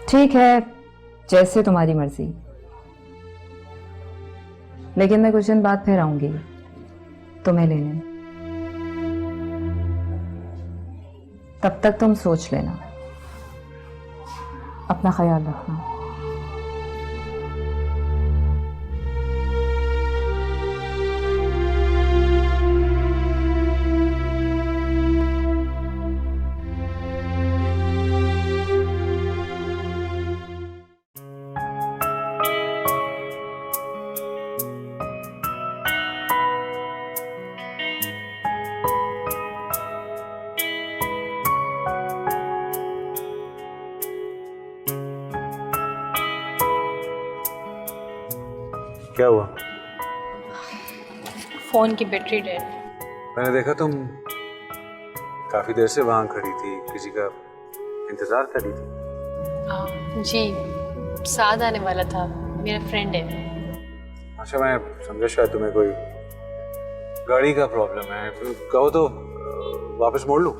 ठीक है, जैसे तुम्हारी मर्जी, लेकिन मैं कुछ दिन बाद फिर आऊंगी तुम्हें लेने। तब तक तुम सोच लेना, अपना ख्याल रखना। क्या हुआ? फ़ोन की बैटरी डेड। मैंने देखा तुम काफी देर से वहां खड़ी थी, किसी का इंतजार कर रही थी। जी, साथ आने वाला था, मेरा फ्रेंड है। अच्छा, मैं समझा शायद तुम्हें कोई गाड़ी का प्रॉब्लम है, तो कहो तो वापस मोड़ लूं?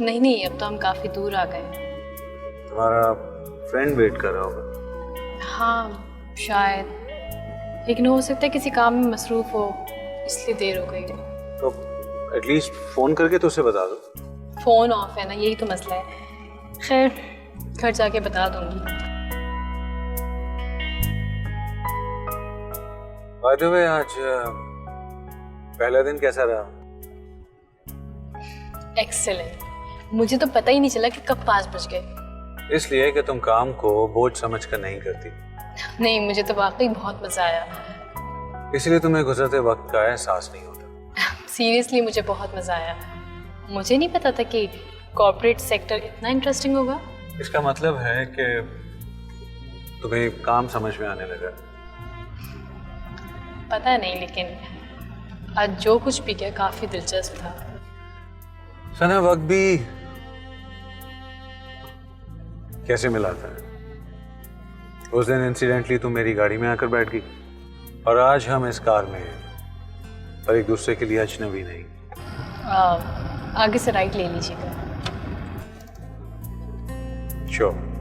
नहीं नहीं, अब तो हम काफ़ी दूर आ गए। तुम्हारा फ्रेंड वेट कर रहा होगा। हाँ शायद, लेकिन हो सकता है किसी काम में मसरूफ हो, इसलिए देर हो गई। तो एटलीस्ट फ़ोन करके तो उसे बता दो। फ़ोन ऑफ है ना, यही तो मसला है। खैर, घर जाके बता दूंगी। बाय द वे, आज पहला दिन कैसा रहा? एक्सेलेंट। मुझे तो पता ही नहीं चला कि कब 5 बज गए। इसलिए कि तुम काम को बोझ समझ कर नहीं करती। नहीं, मुझे तो वाकई बहुत मज़ा आया। इसलिए तुम्हें गुजरते वक्त का एहसास नहीं होता। सीरियसली मुझे बहुत मज़ा आया। मुझे नहीं पता था कि कॉर्पोरेट सेक्टर इतना इंटरेस्टिंग होगा। इसका मतलब है कि तुम्हें काम समझ में आने लगा। पता नहीं, लेकिन आज जो कुछ भी किया काफ़ी दिलचस्प था। सना, वक्त भी कैसे मिला था? उस दिन इंसिडेंटली तुम मेरी गाड़ी में आकर बैठ गई और आज हम इस कार में हैं, पर एक दूसरे के लिए अजनबी नहीं। आगे से राइट ले लीजिएगा। श्योर।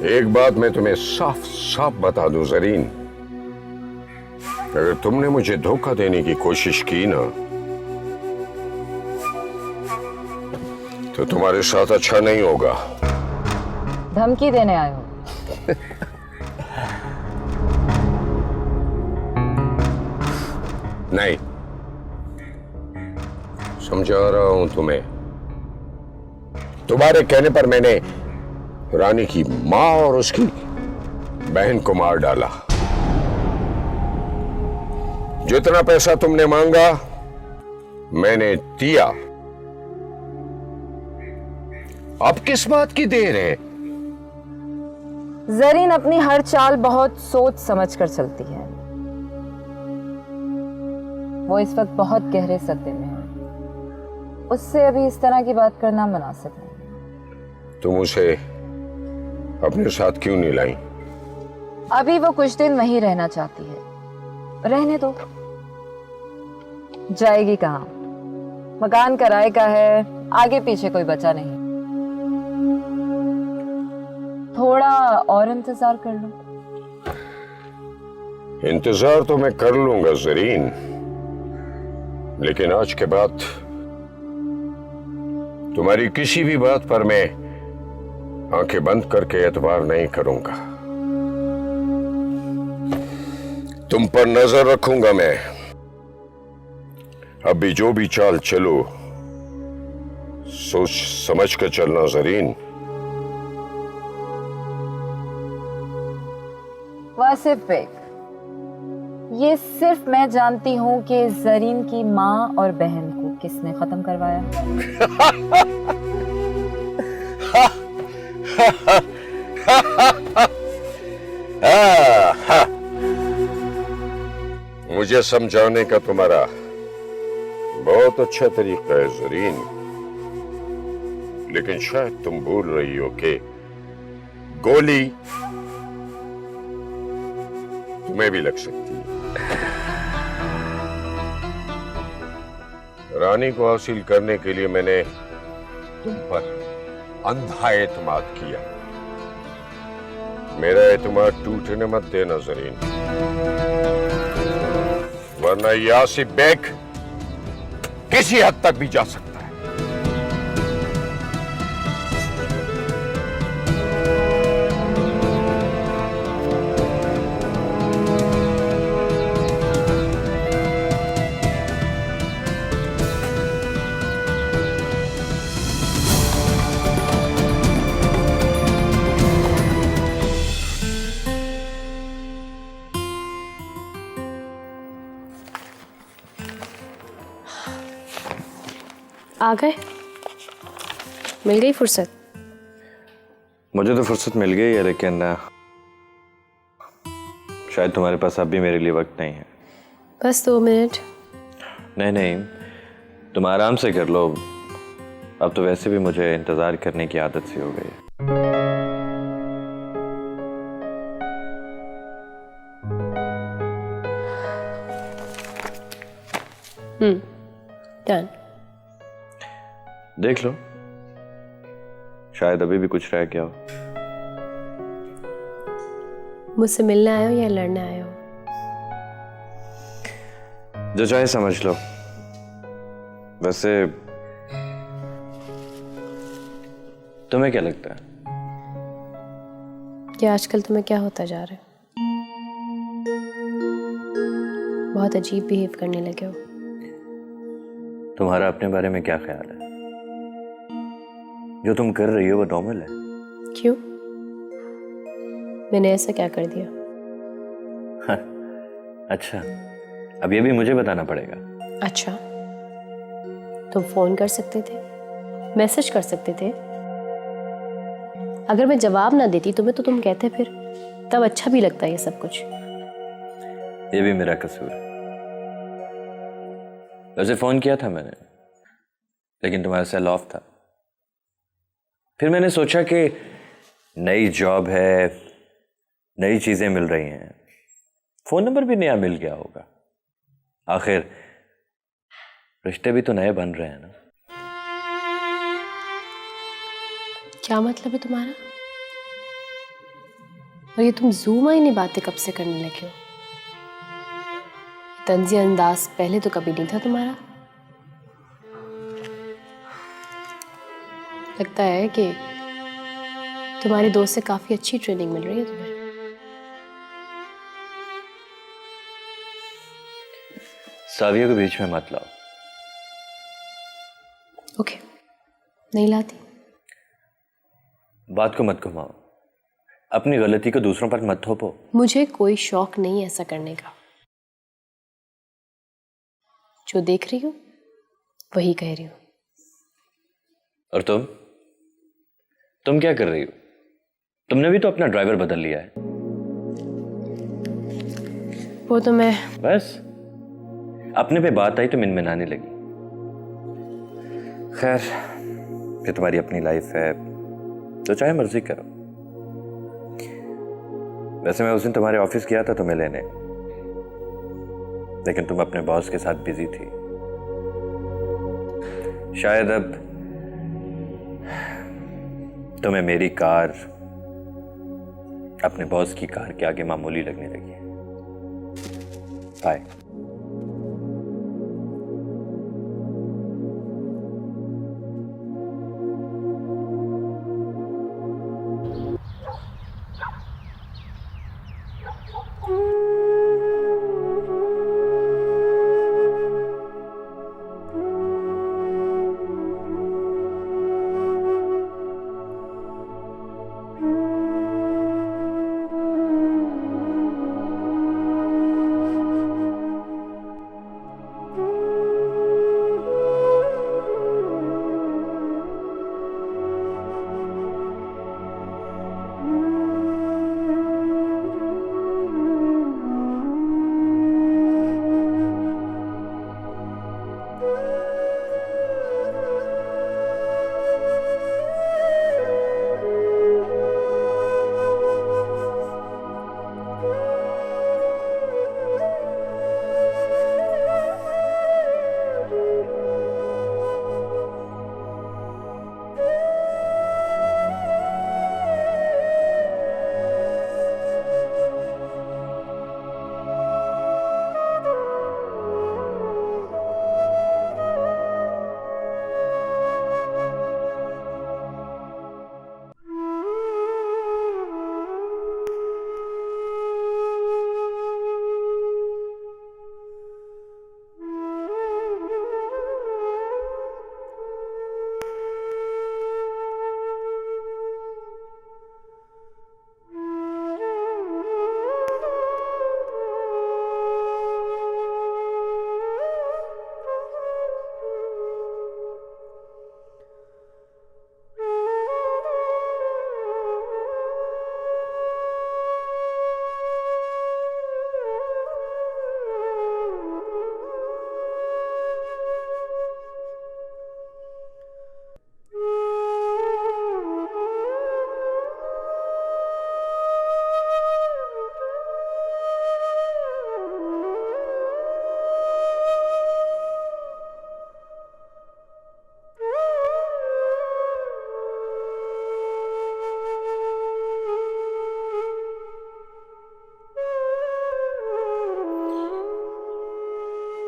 एक बात मैं तुम्हें साफ साफ बता दूं ज़रीन, अगर तुमने मुझे धोखा देने की कोशिश की ना, तो तुम्हारे साथ अच्छा नहीं होगा। धमकी देने आए हो? नहीं, समझा रहा हूं तुम्हें। तुम्हारे कहने पर मैंने रानी की माँ और उसकी बहन को मार डाला। जितना पैसा तुमने मांगा मैंने दिया। अब किस बात की देर है? ज़रीन अपनी हर चाल बहुत सोच समझ कर चलती है। वो इस वक्त बहुत गहरे सदमे में है, उससे अभी इस तरह की बात करना मुनासिब नहीं। तुम उसे अपने साथ क्यों नहीं लाई? अभी वो कुछ दिन वहीं रहना चाहती है, रहने दो। जाएगी कहाँ? मकान किराए का है, आगे पीछे कोई बचा नहीं। थोड़ा और इंतजार कर लो। इंतजार तो मैं कर लूंगा जरीन, लेकिन आज के बाद तुम्हारी किसी भी बात पर मैं आंखें बंद करके एतबार नहीं करूंगा। तुम पर नजर रखूंगा मैं। अभी जो भी चाल चलो, सोच समझ कर चलना जरीन। वासिफ बेग, ये सिर्फ मैं जानती हूँ कि जरीन की माँ और बहन को किसने खत्म करवाया। मुझे समझाने का तुम्हारा बहुत अच्छा तरीका है जरीन, लेकिन शायद तुम भूल रही हो कि गोली तुम्हें भी लग सकती है। रानी को हासिल करने के लिए मैंने तुम पर अंधा एतमाद किया। मेरा एतमाद टूटने मत देना जरीन, वरना यासिफ बेग किसी हद तक भी जा सकता है। आ गए? मिल गई फुर्सत? मुझे तो फुर्सत मिल गई है, लेकिन शायद तुम्हारे पास अब भी मेरे लिए वक्त नहीं है। बस 2 मिनट। नहीं नहीं, तुम आराम से कर लो। अब तो वैसे भी मुझे इंतजार करने की आदत सी हो गई है। डन। देख लो, शायद अभी भी कुछ रह गया हो। मुझसे मिलने आए हो या लड़ने आए हो? जो चाहे समझ लो। वैसे तुम्हें क्या लगता है कि आजकल तुम्हें क्या होता जा रहा है? बहुत अजीब बिहेव करने लगे हो। तुम्हारा अपने बारे में क्या ख्याल है? जो तुम कर रही हो वो नॉर्मल है? क्यों? मैंने ऐसा क्या कर दिया? अच्छा, अब ये भी मुझे बताना पड़ेगा। अच्छा, तुम फोन कर सकते थे, मैसेज कर सकते थे। अगर मैं जवाब ना देती तुम्हें तो तुम कहते फिर, तब अच्छा भी लगता ये सब कुछ। ये भी मेरा कसूर है। वैसे फोन किया था मैंने, लेकिन तुम्हारा सेल ऑफ था। फिर मैंने सोचा कि नई जॉब है, नई चीजें मिल रही हैं, फोन नंबर भी नया मिल गया होगा। आखिर रिश्ते भी तो नए बन रहे हैं ना। क्या मतलब है तुम्हारा? और ये तुम ज़ूम आई नहीं बातें कब से करने लगे हो? तंज़ी अंदाज पहले तो कभी नहीं था तुम्हारा। लगता है कि तुम्हारे दोस्त से काफी अच्छी ट्रेनिंग मिल रही है तुम्हें। साविया को बीच में मत लाओ। ओके, नहीं लाती। बात को मत घुमाओ, अपनी गलती को दूसरों पर मत थोपो। मुझे कोई शौक नहीं ऐसा करने का। जो देख रही हूँ वही कह रही हूँ। और तुम क्या कर रही हो? तुमने भी तो अपना ड्राइवर बदल लिया है। वो तो मैं बस अपने पे बात आई तो मिनमिनाने लगी। खैर, ये तुम्हारी अपनी लाइफ है, तो चाहे मर्जी करो। वैसे मैं उस दिन तुम्हारे ऑफिस गया था तुम्हें लेने, लेकिन तुम अपने बॉस के साथ बिजी थी। शायद अब तुम्हें मेरी कार अपने बॉस की कार के आगे मामूली लगने लगी है। बाय।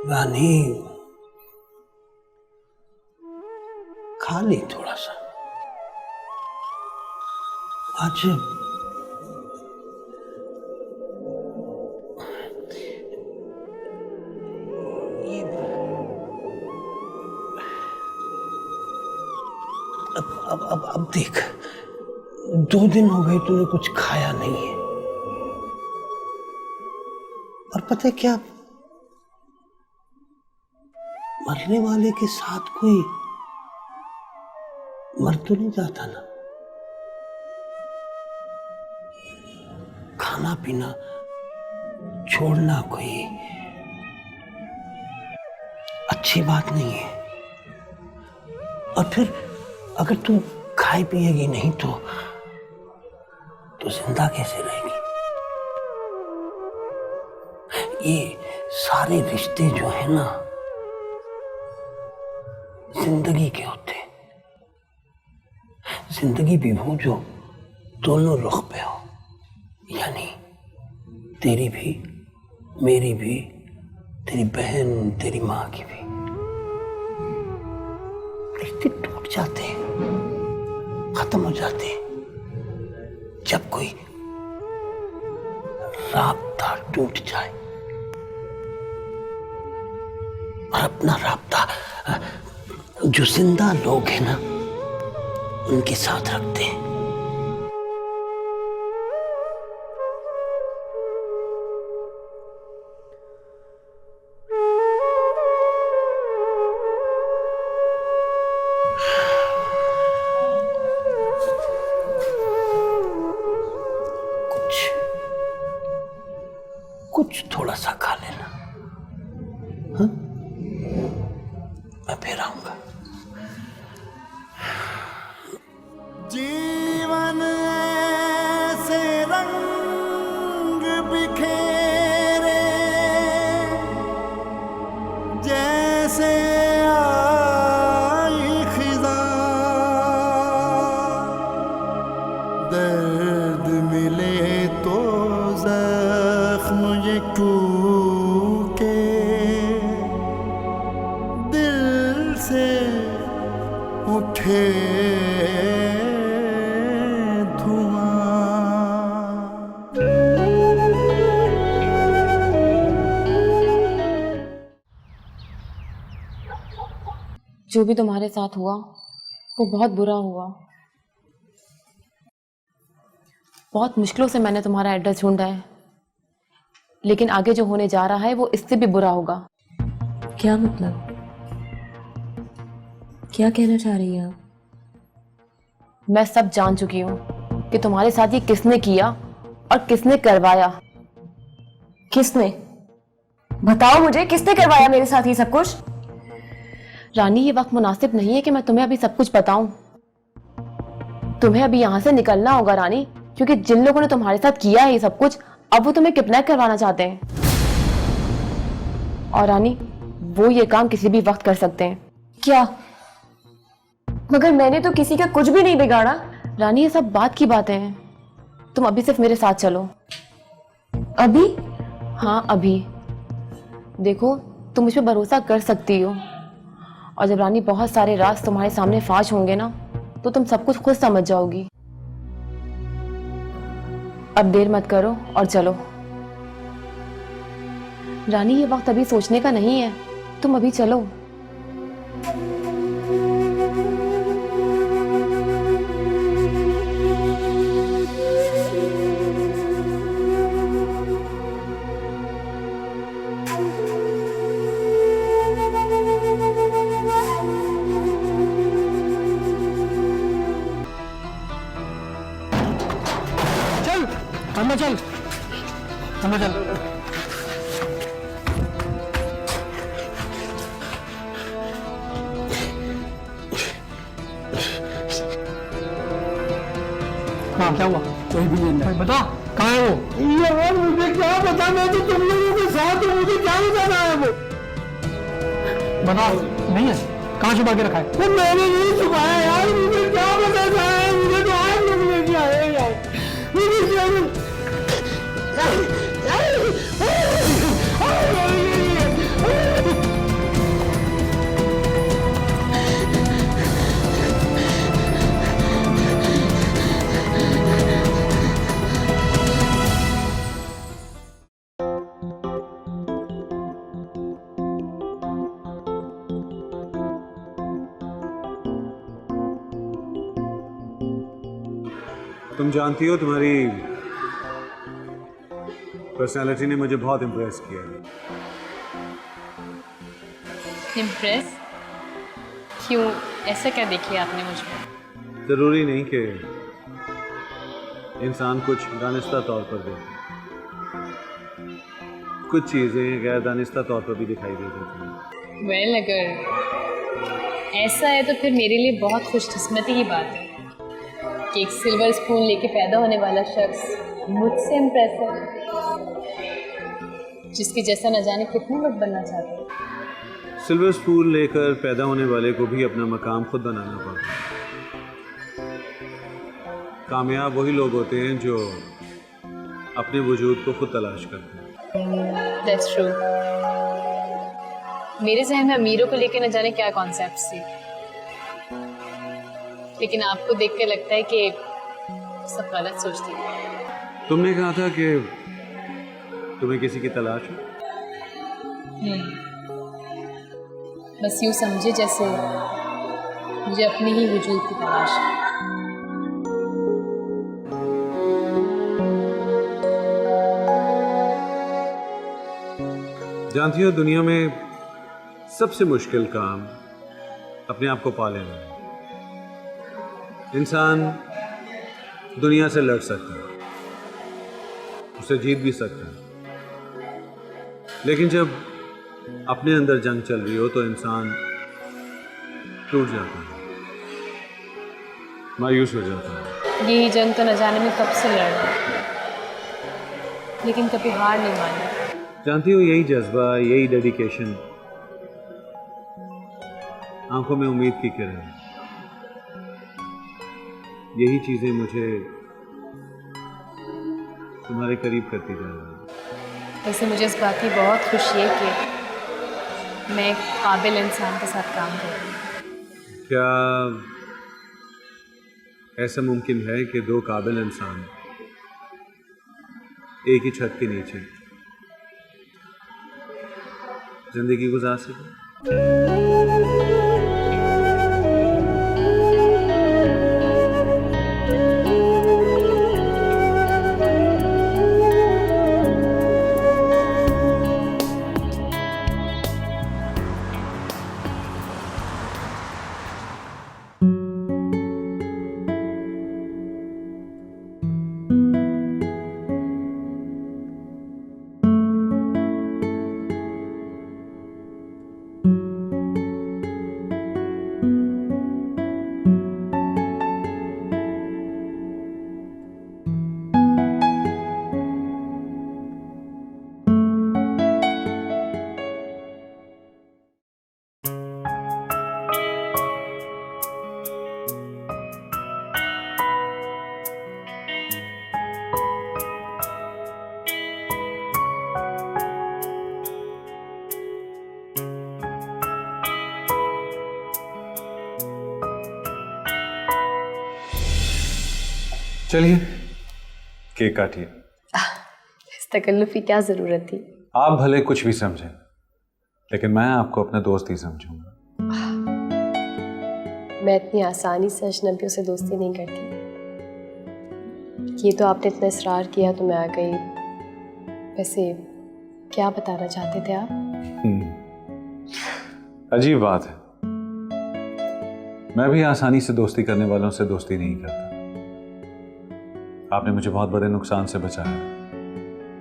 रानी, खा ली थोड़ा सा। आज ये अब देख, 2 दिन हो गए तूने कुछ खाया नहीं है। और पता है क्या, मरने वाले के साथ कोई मर तो नहीं जाता ना। खाना पीना छोड़ना कोई अच्छी बात नहीं है। और फिर अगर तू खाए पिएगी नहीं तो जिंदा कैसे रहेगी? ये सारे रिश्ते जो है ना, जिंदगी के होते। जिंदगी भी वो जो दोनों रुख पे हो, यानी तेरी भी, मेरी भी, तेरी बहन, तेरी माँ की भी। रिश्ते टूट जाते हैं, खत्म हो जाते हैं जब कोई राब्ता टूट जाए। और अपना राब्ता जो जिंदा लोग हैं ना, उनके साथ रखते हैं। कुछ थोड़ा सा खा लेना, हाँ? मैं फिर आऊंगा। जीवन ऐसे रंग उठे धुआं। जो भी तुम्हारे साथ हुआ वो बहुत बुरा हुआ। बहुत मुश्किलों से मैंने तुम्हारा एड्रेस ढूंढा है, लेकिन आगे जो होने जा रहा है वो इससे भी बुरा होगा। क्या मतलब? क्या कहना चाह रही हैं आप? मैं सब जान चुकी हूँ कि तुम्हारे साथ ये किसने किया और किसने करवाया। किसने? बताओ मुझे, किसने करवाया मेरे साथ ये सब कुछ? रानी, ये वक्त मुनासिब नहीं है कि मैं तुम्हें अभी सब कुछ बताऊं। तुम्हें अभी यहाँ से निकलना होगा रानी, क्योंकि जिन लोगों ने तुम्हारे साथ किया है ये सब कुछ, अब वो तुम्हें किडनैप करवाना चाहते हैं। और रानी, वो ये काम किसी भी वक्त कर सकते हैं। क्या? मगर मैंने तो किसी का कुछ भी नहीं बिगाड़ा। रानी, ये सब बात की बातें हैं। तुम अभी सिर्फ मेरे साथ चलो। अभी? हाँ, अभी। देखो, तुम मुझ पर भरोसा कर सकती हो, और जब रानी बहुत सारे राज तुम्हारे सामने फाश होंगे ना, तो तुम सब कुछ खुद समझ जाओगी। अब देर मत करो और चलो। रानी, ये वक्त अभी सोचने का नहीं है, तुम अभी चलो। अंदर चल, अंदर चल। हाँ, क्या हुआ? कोई भी नहीं बता, कहाँ है वो? यार मुझे क्या पता, मैं तो तुम लोगों के साथ हूँ, मुझे क्या बताना है वो? बता, नहीं है? कहाँ छुपा के रखा है? वो मैंने नहीं छुपाया यार, मुझे क्या बताना है? मुझे तो आप लोग लेके आए यार, मुझे क्या तुम जानती हो, तुम्हारी पर्सनालिटी ने मुझे बहुत इम्प्रेस किया है। इम्प्रेस? क्यों? ऐसा क्या देखिए आपने मुझ में? जरूरी नहीं कि इंसान कुछ दानिस्ता तौर पर देखे, कुछ चीजें गैर दानिस्ता तौर पर भी दिखाई दे देती हैं। वेल, अगर ऐसा है तो फिर मेरे लिए बहुत खुशकिस्मती की बात है कि एक सिल्वर स्पून लेके पैदा होने वाला शख्स मुझसे इम्प्रेस है, जिसके जैसा न जाने कितने लोग बनना चाहते हैं। सिल्वर स्पून लेकर पैदा होने वाले को भी अपना मकाम खुद बनाना पड़ता है। कामयाब वही लोग होते हैं जो अपने वजूद को खुद तलाश करते हैं। That's true. मेरे जहन में अमीरों को लेकर न जाने क्या कॉन्सेप्ट थी, लेकिन आपको देख के लगता है कि सब गलत सोचती है। तुमने कहा था कि तुम्हें किसी की तलाश है। बस यूँ समझे जैसे मुझे अपने ही वजूद की तलाश है। जानती हो, दुनिया में सबसे मुश्किल काम अपने आप को पा लेना है। इंसान दुनिया से लड़ सकता है, उसे जीत भी सकता है, लेकिन जब अपने अंदर जंग चल रही हो तो इंसान टूट जाता है, मायूस हो जाता है। यही जंग तो न जाने में कब से लड़ रहा है, लेकिन कभी हार नहीं मानी। जानती हो, यही जज्बा, यही डेडिकेशन, आंखों में उम्मीद की किरण, यही चीजें मुझे तुम्हारे करीब करती जा रही है। वैसे मुझे इस बात की बहुत खुशी है कि मैं एक काबिल इंसान के साथ काम कर रही हूँ। क्या ऐसा मुमकिन है कि दो काबिल इंसान एक ही छत के नीचे जिंदगी गुजार सकें? चलिए केक काटिए। इस तकल्लुफ़ की क्या ज़रूरत थी? आप भले कुछ भी समझें, लेकिन मैं आपको अपना दोस्त ही समझूंगा। मैं इतनी आसानी से अजनबियों से दोस्ती नहीं करती। ये तो आपने इतना इसरार किया तो मैं आ गई। वैसे क्या बताना चाहते थे आप? अजीब बात है, मैं भी आसानी से दोस्ती करने वालों से दोस्ती नहीं करता। आपने मुझे बहुत बड़े नुकसान से बचाया,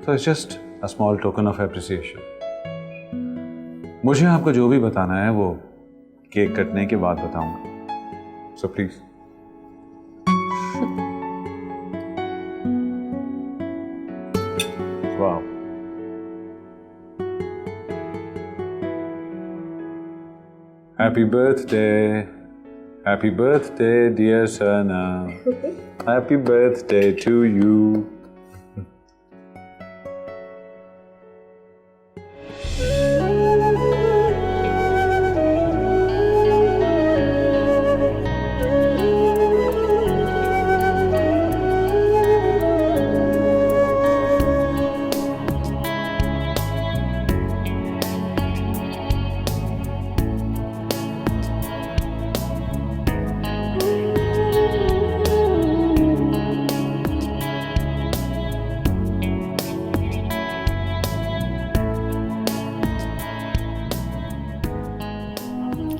तो it's just a small token of appreciation. मुझे आपको जो भी बताना है वो केक कटने के बाद बताऊंगा, सो प्लीज। वाह, happy birthday dear Sana, happy birthday to you.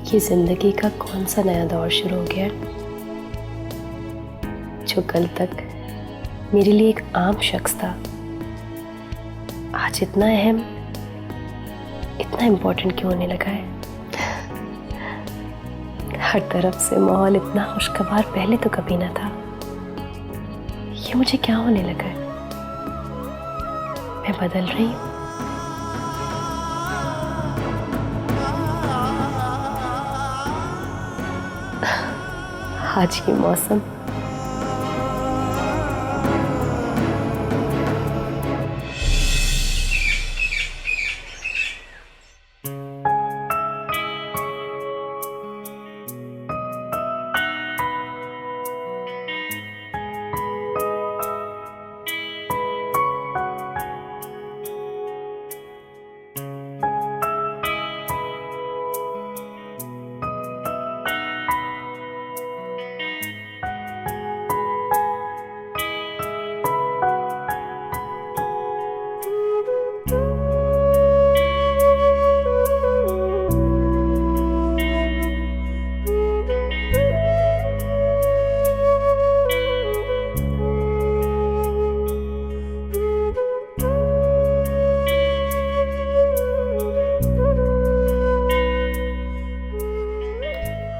ये जिंदगी का कौन सा नया दौर शुरू हो गया, जो कल तक मेरे लिए एक आम शख्स था, आज इतना अहम, इतना इम्पोर्टेंट क्यों होने लगा है? हर तरफ से माहौल इतना खुशगवार पहले तो कभी ना था। ये मुझे क्या होने लगा है? मैं बदल रही हूँ। आज की मौसम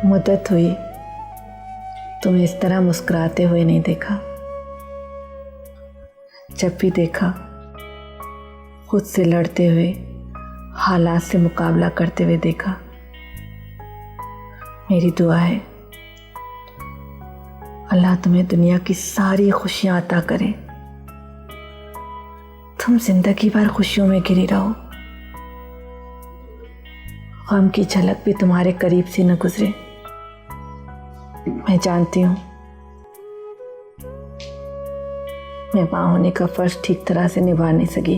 मुद्दत हुई तुम्हें इस तरह मुस्कुराते हुए नहीं देखा। जब भी देखा खुद से लड़ते हुए, हालात से मुकाबला करते हुए देखा। मेरी दुआ है अल्लाह तुम्हें दुनिया की सारी खुशियां अता करे, तुम जिंदगी भर खुशियों में घिरी रहो, गम की झलक भी तुम्हारे करीब से न गुजरे। मैं जानती हूँ मैं माँ होने का फर्ज ठीक तरह से निभा नहीं सकी,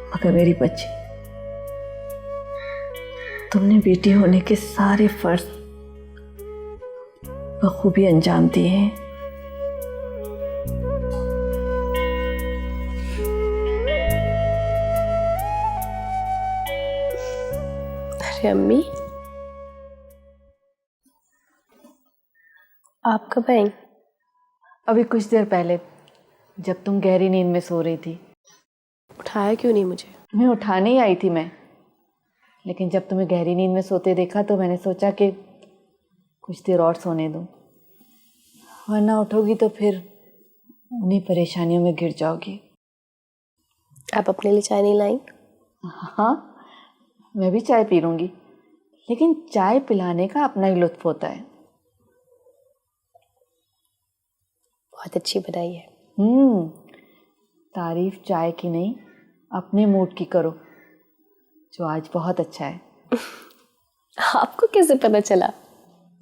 मगर मेरी बच्ची, तुमने बेटी होने के सारे फर्ज बखूबी अंजाम दिए हैं। अरे अम्मी, आप कब आई? अभी कुछ देर पहले, जब तुम गहरी नींद में सो रही थी। उठाया क्यों नहीं मुझे? तुम्हें उठाने ही आई थी मैं, लेकिन जब तुम्हें गहरी नींद में सोते देखा तो मैंने सोचा कि कुछ देर और सोने दूं, वरना उठोगी तो फिर उन्हीं परेशानियों में गिर जाओगी। आप अपने लिए चाय नहीं लाई? हाँ, मैं भी चाय पी लूँगी, लेकिन चाय पिलाने का अपना ही लुत्फ होता है। बहुत अच्छी बनाई है। तारीफ चाय की नहीं, अपने मूड की करो, जो आज बहुत अच्छा है। आपको कैसे पता चला?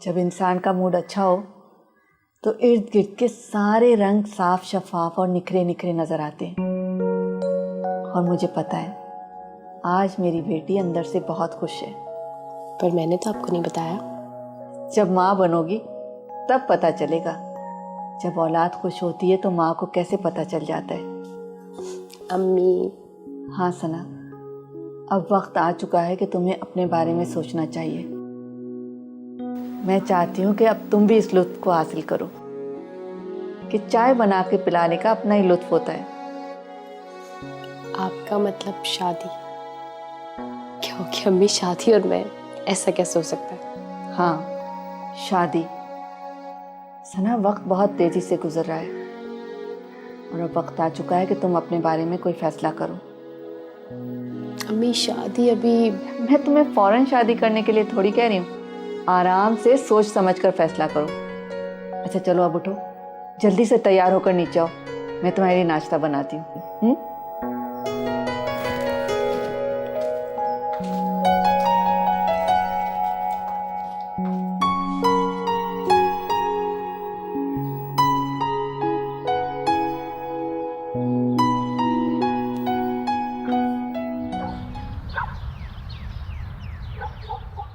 जब इंसान का मूड अच्छा हो तो इर्द गिर्द के सारे रंग साफ शफाफ और निखरे निखरे नजर आते हैं। और मुझे पता है आज मेरी बेटी अंदर से बहुत खुश है। पर मैंने तो आपको नहीं बताया। जब माँ बनोगी तब पता चलेगा। जब औलाद खुश होती है तो माँ को कैसे पता चल जाता है। अम्मी। हाँ सना, अब वक्त आ चुका है कि तुम्हें अपने बारे में सोचना चाहिए। मैं चाहती हूँ कि अब तुम भी इस लुत्फ को हासिल करो कि चाय बना के पिलाने का अपना ही लुत्फ होता है। आपका मतलब शादी? क्योंकि अम्मी शादी और मैं, ऐसा कैसे हो सकता है? हाँ, शादी। सना, वक्त बहुत तेजी से गुजर रहा है और अब वक्त आ चुका है कि तुम अपने बारे में कोई फैसला करो। अम्मी शादी अभी... मैं तुम्हें फौरन शादी करने के लिए थोड़ी कह रही हूँ, आराम से सोच समझ कर फैसला करो। अच्छा चलो अब उठो, जल्दी से तैयार होकर नीचे आओ, मैं तुम्हारे लिए नाश्ता बनाती हूँ।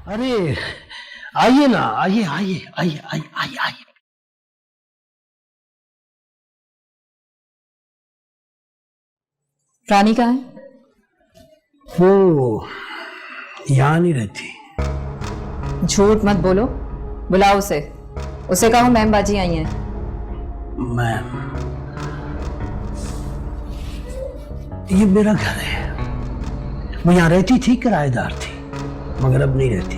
अरे आइए ना, आइए आइए आइए आइए आइए आइए। रानी कहाँ है? वो यहाँ नहीं रहती। झूठ मत बोलो, बुलाओ उसे। उसे कहो मैम बाजी आई हैं। मैम, ये मेरा घर है। वो यहाँ रहती थी, किराएदार थी, मगर अब नहीं रहती,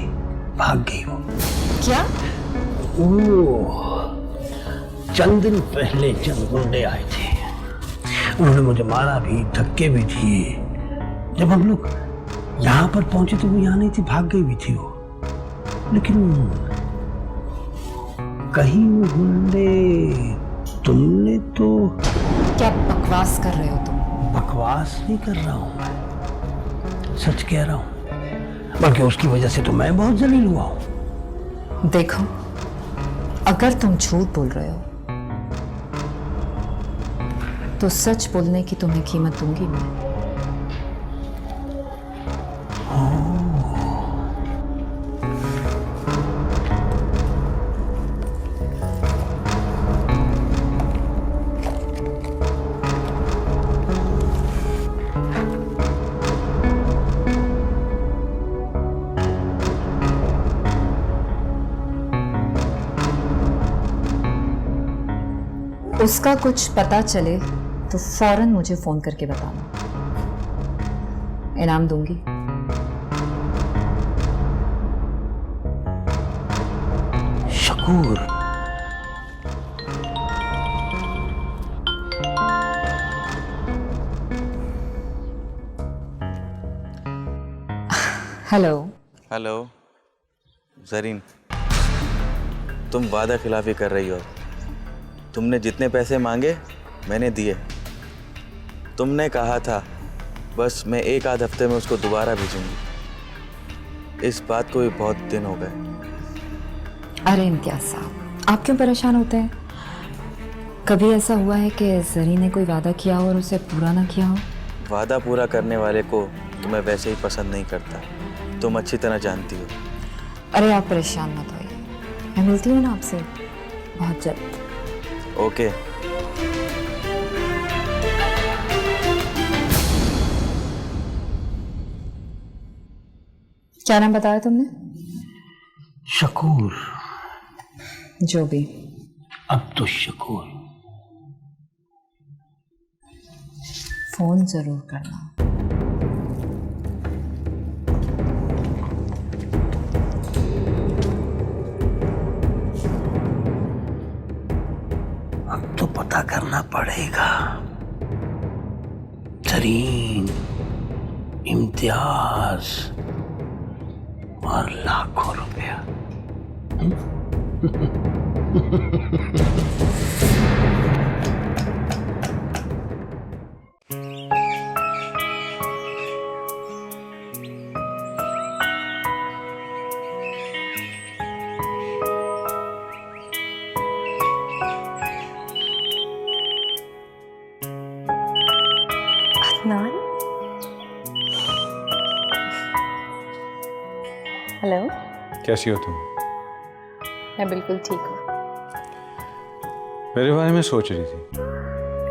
भाग गई वो। क्या? चंद दिन पहले चंद गुंडे आए थे, उन्होंने मुझे मारा भी, धक्के भी दिए। जब हम लोग यहाँ पर पहुंचे तो वो यहाँ नहीं थी, भाग गई भी थी वो। लेकिन कहीं वो गुंडे, तुमने तो... क्या बकवास कर रहे हो तुम? बकवास नहीं कर रहा हूं मैं, सच कह रहा हूं। बल्कि उसकी वजह से तो मैं बहुत जलील हुआ हूं। देखो, अगर तुम झूठ बोल रहे हो तो सच बोलने की तुम्हें कीमत दूंगी मैं। उसका कुछ पता चले तो फौरन मुझे फोन करके बताना, इनाम दूंगी। शकूर, हेलो। हेलो जरीन, तुम वादा खिलाफी कर रही हो। तुमने जितने पैसे मांगे मैंने दिए। तुमने कहा था बस मैं एक आध हफ्ते में उसको दोबारा भेजूंगी। इस बात को भी बहुत दिन हो गए। अरे इम्तियाज साहब, आप क्यों परेशान होते हैं? कभी ऐसा हुआ है कि जरी ने कोई वादा किया हो और उसे पूरा ना किया हो? वादा पूरा करने वाले को तो मैं वैसे ही पसंद नहीं करता, तुम अच्छी तरह जानती हो। अरे आप परेशान मत होइए, मैं मिलती हूँ ना आपसे बहुत जल्द। ओके। क्या नाम बताया तुमने? शकूर। जो भी। अब तो शकूर। फोन जरूर करना। अब तो पता करना पड़ेगा। तरीन, इम्तियाज और लाखों रुपया। अदनान, हेलो। कैसी हो तुम? मैं बिल्कुल ठीक हूँ। मेरे बारे में सोच रही थी?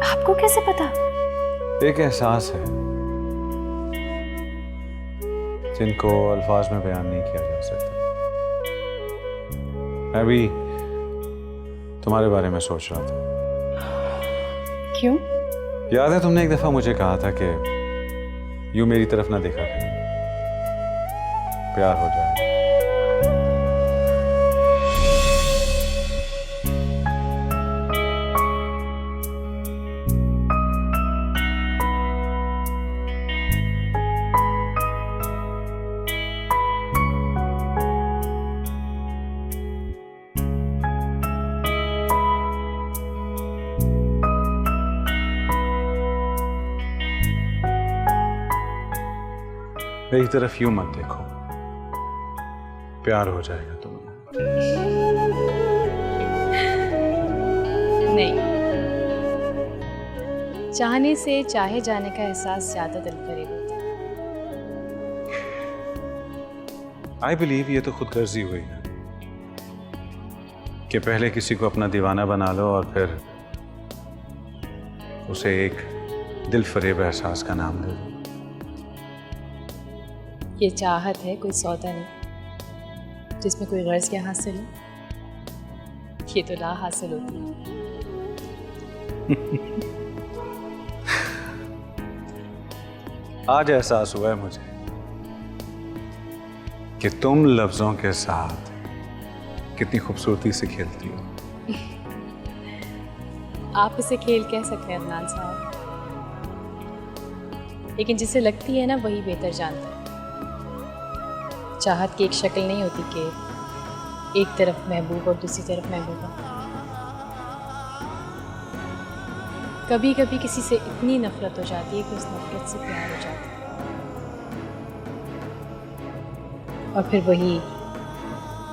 आपको कैसे पता? एक एहसास है जिनको अल्फाज में बयान नहीं किया जा सकता। मैं भी तुम्हारे बारे में सोच रहा था। क्यों? याद है तुमने एक दफा मुझे कहा था कि यूं मेरी तरफ ना देखा करो, प्यार हो जाए। मेरी तरफ यूं मत देखो, प्यार हो जाएगा तुम्हें। नहीं, चाहने से चाहे जाने का एहसास ज्यादा दिल करीब होता है। आई बिलीव ये तो खुदगर्जी हुई ना, कि पहले किसी को अपना दीवाना बना लो और फिर उसे एक दिल फरेब एहसास का नाम दे दो। ये चाहत है, कोई सौदा नहीं जिसमें कोई गर्ज क्या हासिल हो। ये तो ला हासिल होती है। आज एहसास हुआ है मुझे कि तुम लफ्जों के साथ कितनी खूबसूरती से खेलती हो। आप इसे खेल कह सकते हैं अदनान साहब, लेकिन जिसे लगती है ना वही बेहतर जानता है। चाहत की एक शक्ल नहीं होती कि एक तरफ महबूब और दूसरी तरफ महबूबा। कभी कभी किसी से इतनी नफरत हो जाती है कि उस नफरत से प्यार हो जाता है, और फिर वही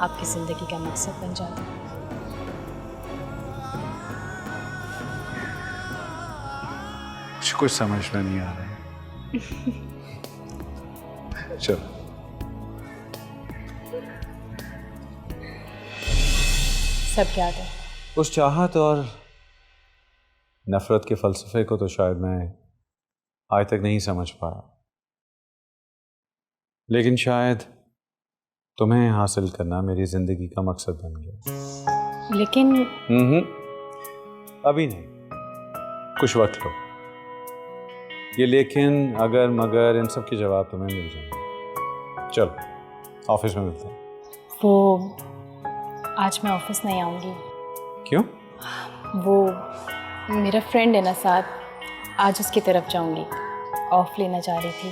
आपकी जिंदगी का मकसद बन जाता है। मुझे कुछ समझ में नहीं आ रहा है। चलो, सब याद है। उस चाहत और नफरत के फलसफे को तो शायद मैं आज तक नहीं समझ पाया, लेकिन शायद तुम्हें हासिल करना मेरी जिंदगी का मकसद बन गया। लेकिन अभी नहीं, कुछ वक्त लो। ये लेकिन, अगर, मगर, इन सब के जवाब तुम्हें मिल जाएंगे। चलो, ऑफिस में मिलते हैं। वो आज मैं ऑफिस नहीं आऊँगी। क्यों? वो मेरा फ्रेंड है ना साथ, आज उसकी तरफ जाऊँगी, ऑफ लेना चाह रही थी।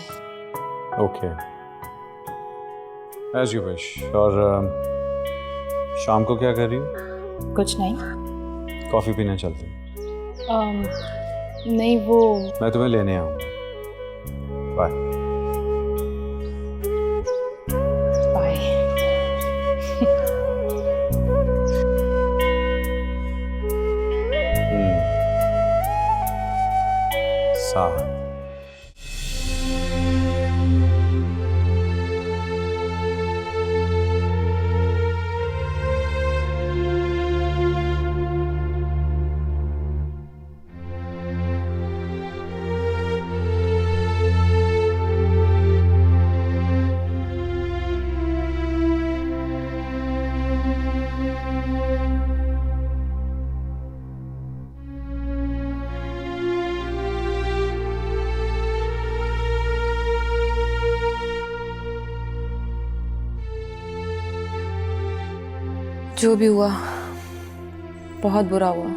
Okay, as you wish. और शाम को क्या कर रही हो? कुछ नहीं। कॉफ़ी पीने चलते हैं। नहीं, वो मैं तुम्हें लेने आऊँगा। बाय। बाय। साहब। जो भी हुआ बहुत बुरा हुआ,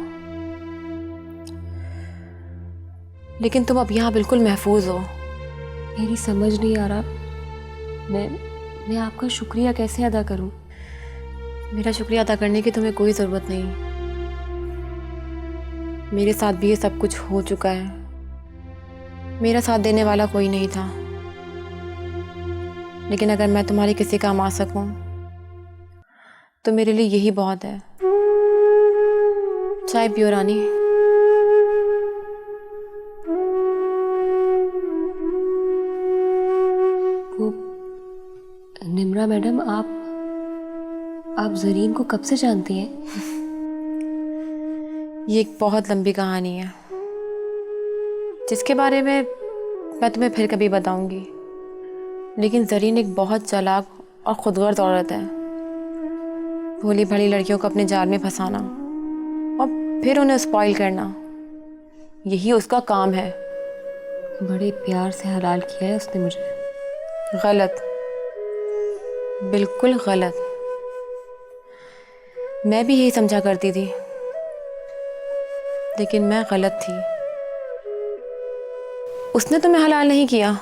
लेकिन तुम अब यहाँ बिल्कुल महफूज हो। मेरी समझ नहीं आ रहा मैं आपका शुक्रिया कैसे अदा करूं। मेरा शुक्रिया अदा करने की तुम्हें कोई ज़रूरत नहीं। मेरे साथ भी ये सब कुछ हो चुका है। मेरा साथ देने वाला कोई नहीं था, लेकिन अगर मैं तुम्हारे किसी काम आ सकूं तो मेरे लिए यही बहुत है। चाय पियो रानी। वो निम्रा मैडम, आप जरीन को कब से जानती हैं? ये एक बहुत लंबी कहानी है जिसके बारे में मैं तुम्हें फिर कभी बताऊंगी। लेकिन जरीन एक बहुत चालाक और खुदगर्ज औरत है। भोली भाली लड़कियों को अपने जाल में फंसाना और फिर उन्हें स्पॉइल करना, यही उसका काम है। बड़े प्यार से हलाल किया है उसने मुझे। गलत, बिल्कुल गलत। मैं भी यही समझा करती थी, लेकिन मैं गलत थी। उसने तुम्हें हलाल नहीं किया,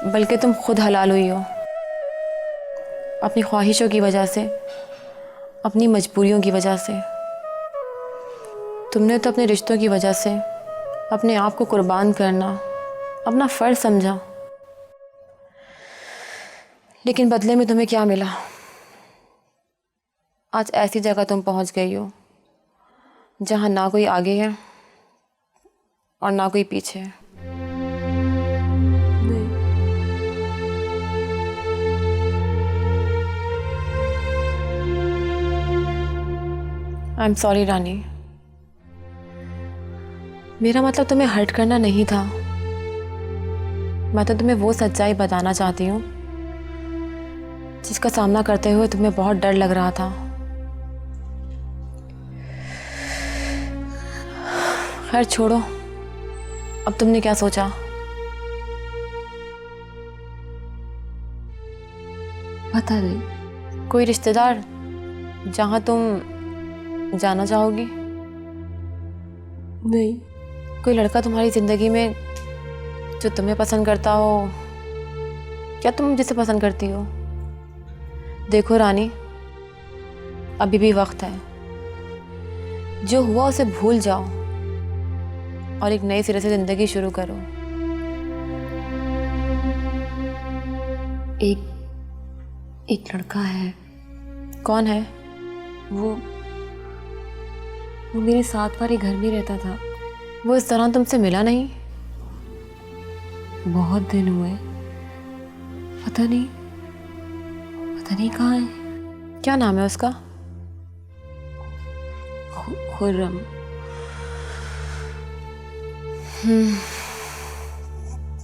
बल्कि तुम खुद हलाल हुई हो। अपनी ख्वाहिशों की वजह से, अपनी मजबूरियों की वजह से। तुमने तो अपने रिश्तों की वजह से अपने आप को कुर्बान करना अपना फ़र्ज समझा, लेकिन बदले में तुम्हें क्या मिला? आज ऐसी जगह तुम पहुंच गई हो जहां ना कोई आगे है और ना कोई पीछे है। आई एम सॉरी रानी। मेरा मतलब तुम्हें हर्ट करना नहीं था। मैं तो तुम्हें वो सच्चाई बताना चाहती हूँ जिसका सामना करते हुए तुम्हें बहुत डर लग रहा था। खैर छोड़ो, अब तुमने क्या सोचा? पता नहीं। कोई रिश्तेदार जहाँ तुम जाना चाहोगी? नहीं। कोई लड़का तुम्हारी ज़िंदगी में जो तुम्हें पसंद करता हो? क्या तुम जिसे पसंद करती हो? देखो रानी, अभी भी वक्त है। जो हुआ उसे भूल जाओ और एक नए सिरे से ज़िंदगी शुरू करो। एक लड़का है। कौन है? वो मेरे साथ वाले घर में रहता था। वो इस तरह तुमसे मिला नहीं? बहुत दिन हुए। पता नहीं कहाँ है। क्या नाम है उसका? खुर्रम।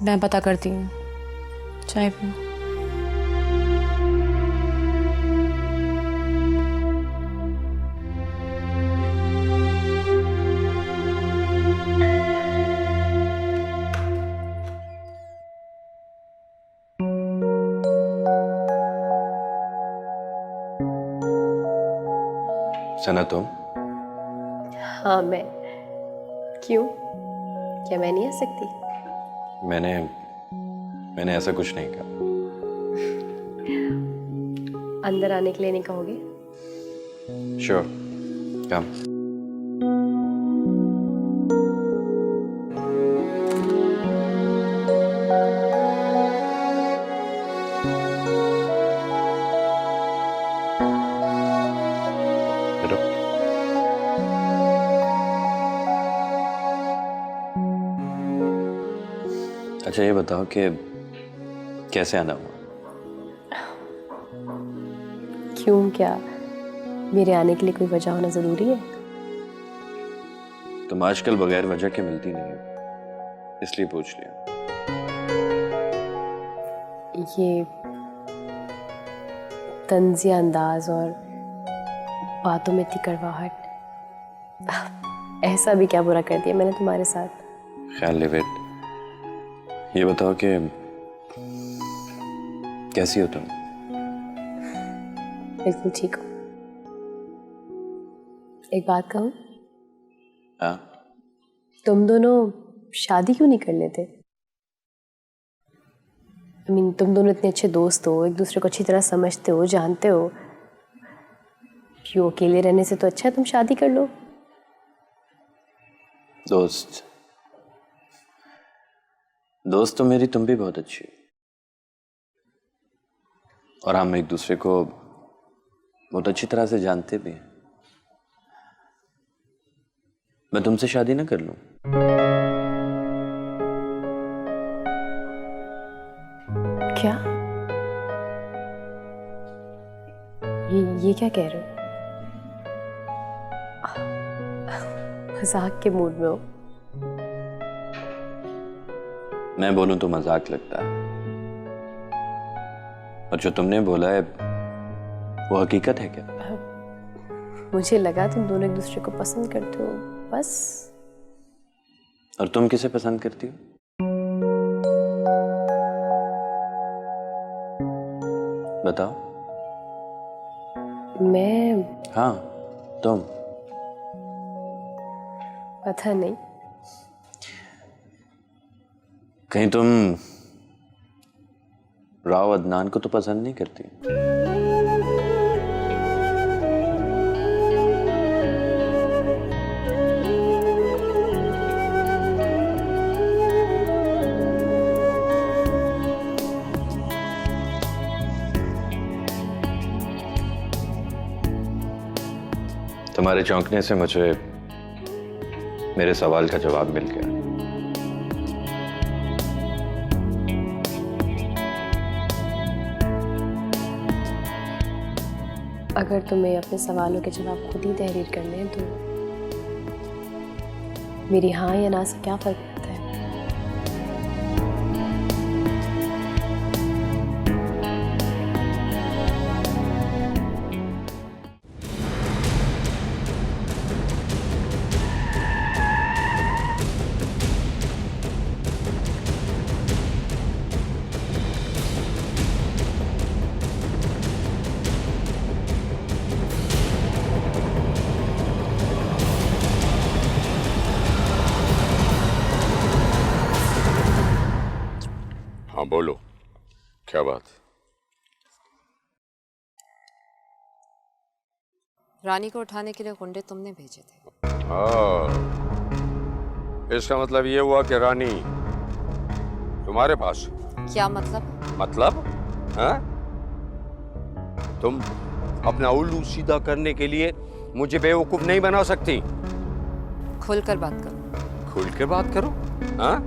मैं पता करती हूँ। चाय पियो। सना तुम? हाँ मैं। क्यों? क्या मैं नहीं आ सकती? मैंने ऐसा कुछ नहीं कहा। अंदर आने के लिए नहीं कहोगे? श्योर, कम। अच्छा ये बताओ कि कैसे आना हुआ? क्यों, क्या मेरे आने के लिए कोई वजह होना ज़रूरी है? तुम आजकल बगैर वजह के मिलती नहीं हो, इसलिए पूछ लिया। ये तंज़िया अंदाज और बातों में इतनी कड़वाहट, ऐसा भी क्या बुरा कर दिया मैंने तुम्हारे साथ? ख्याल लिविट, ये बताओ कि कैसी हो तुम? बिल्कुल ठीक हो। एक बात कहूँ? हाँ? तुम दोनों शादी क्यों नहीं कर लेते? तुम दोनों इतने अच्छे दोस्त हो, एक दूसरे को अच्छी तरह समझते हो, जानते हो, क्यों अकेले रहने से तो अच्छा है तुम शादी कर लो। दोस्त तो मेरी तुम भी बहुत अच्छी हो, और हम एक दूसरे को बहुत अच्छी तरह से जानते भी हैं। मैं तुमसे शादी ना कर लूं? क्या? ये क्या कह रहे हो? मजाक के मूड में हो? मैं बोलूं तो मजाक लगता है, और जो तुमने बोला है वो हकीकत है क्या? मुझे लगा तुम दोनों एक दूसरे को पसंद करते हो, बस। और तुम किसे पसंद करती हो? बताओ। मैं? हाँ, तुम। पता नहीं। कहीं तुम राव अदनान को तो पसंद नहीं करती? तुम्हारे चौंकने से मुझे मेरे सवाल का जवाब मिल गया। अगर तुम्हें अपने सवालों के जवाब खुद ही तहरीर करने हैं तो मेरी हाँ या ना से क्या फर्क पड़ता है? हाँ बोलो, क्या बात? रानी को उठाने के लिए गुंडे तुमने भेजे थे। हाँ, इसका मतलब ये हुआ कि रानी तुम्हारे पास? क्या मतलब? मतलब? हाँ? तुम अपना उल्लू सीधा करने के लिए मुझे बेवकूफ नहीं बना सकती। खुलकर बात करो। खुलकर बात करो? हाँ?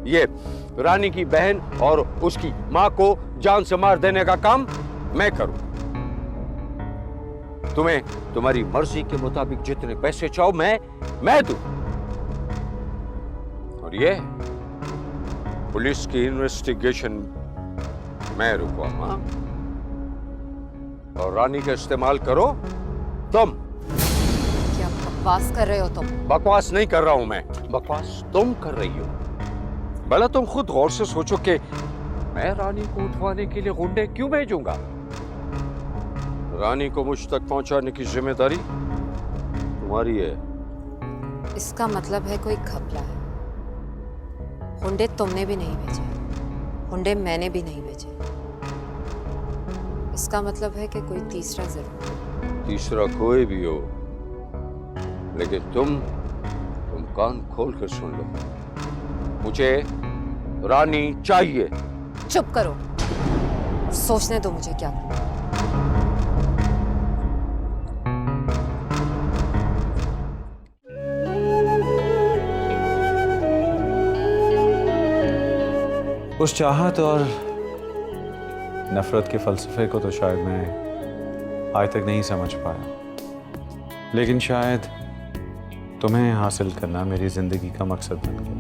ये रानी की बहन और उसकी माँ को जान से मार देने का काम मैं करूं। तुम्हें तुम्हारी मर्जी के मुताबिक जितने पैसे चाहो मैं दूं। और ये पुलिस की इन्वेस्टिगेशन मैं रुकवाऊंगा, और रानी का इस्तेमाल करो तुम। क्या बकवास कर रहे हो तुम? बकवास नहीं कर रहा हूं मैं, बकवास तुम कर रही हो। भला तुम खुद गौर से सोचो कि मैं रानी को उठवाने के लिए गुंडे क्यों भेजूंगा? रानी को मुझ तक पहुंचाने की जिम्मेदारी तुम्हारी है। इसका मतलब है कोई घपला है। गुंडे तुमने भी नहीं भेजे, गुंडे मैंने भी नहीं भेजे। इसका मतलब है कि कोई तीसरा जरूर। तीसरा कोई भी हो, लेकिन तुम कान खोल कर सुन लो, मुझे रानी चाहिए। चुप करो, सोचने दो मुझे क्या करना। उस चाहत और नफरत के फलसफे को तो शायद मैं आज तक नहीं समझ पाया, लेकिन शायद तुम्हें हासिल करना मेरी जिंदगी का मकसद बन गया।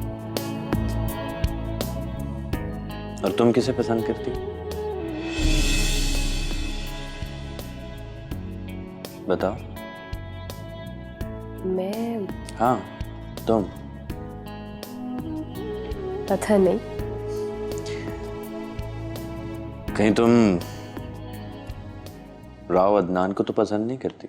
और तुम किसे पसंद करती? बताओ। मैं हाँ, तुम। पता नहीं। कहीं तुम राव अदनान को तो पसंद नहीं करती?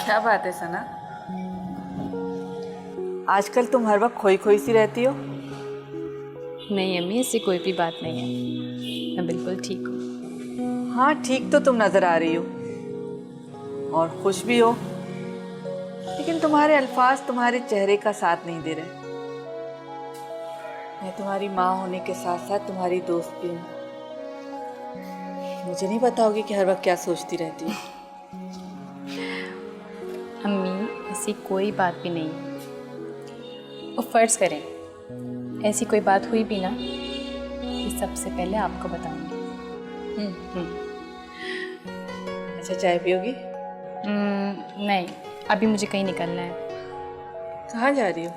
क्या बात है सना, आजकल तुम हर वक्त खोई खोई सी रहती हो। नहीं अम्मी, इससे कोई भी बात नहीं है, मैं बिल्कुल ठीक हूँ। हाँ ठीक तो तुम नजर आ रही हो और खुश भी हो, लेकिन तुम्हारे अल्फाज तुम्हारे चेहरे का साथ नहीं दे रहे। मैं तुम्हारी माँ होने के साथ साथ तुम्हारी दोस्त भी हूँ। मुझे नहीं पता होगी कि हर वक्त क्या सोचती रहती हो। अम्मी ऐसी कोई बात भी नहीं है। वो फ़र्ज़ करें ऐसी कोई बात हुई भी ना, कि सबसे पहले आपको बताऊंगी। अच्छा चाय पियोगी? नहीं, अभी मुझे कहीं निकलना है। कहाँ जा रही हो?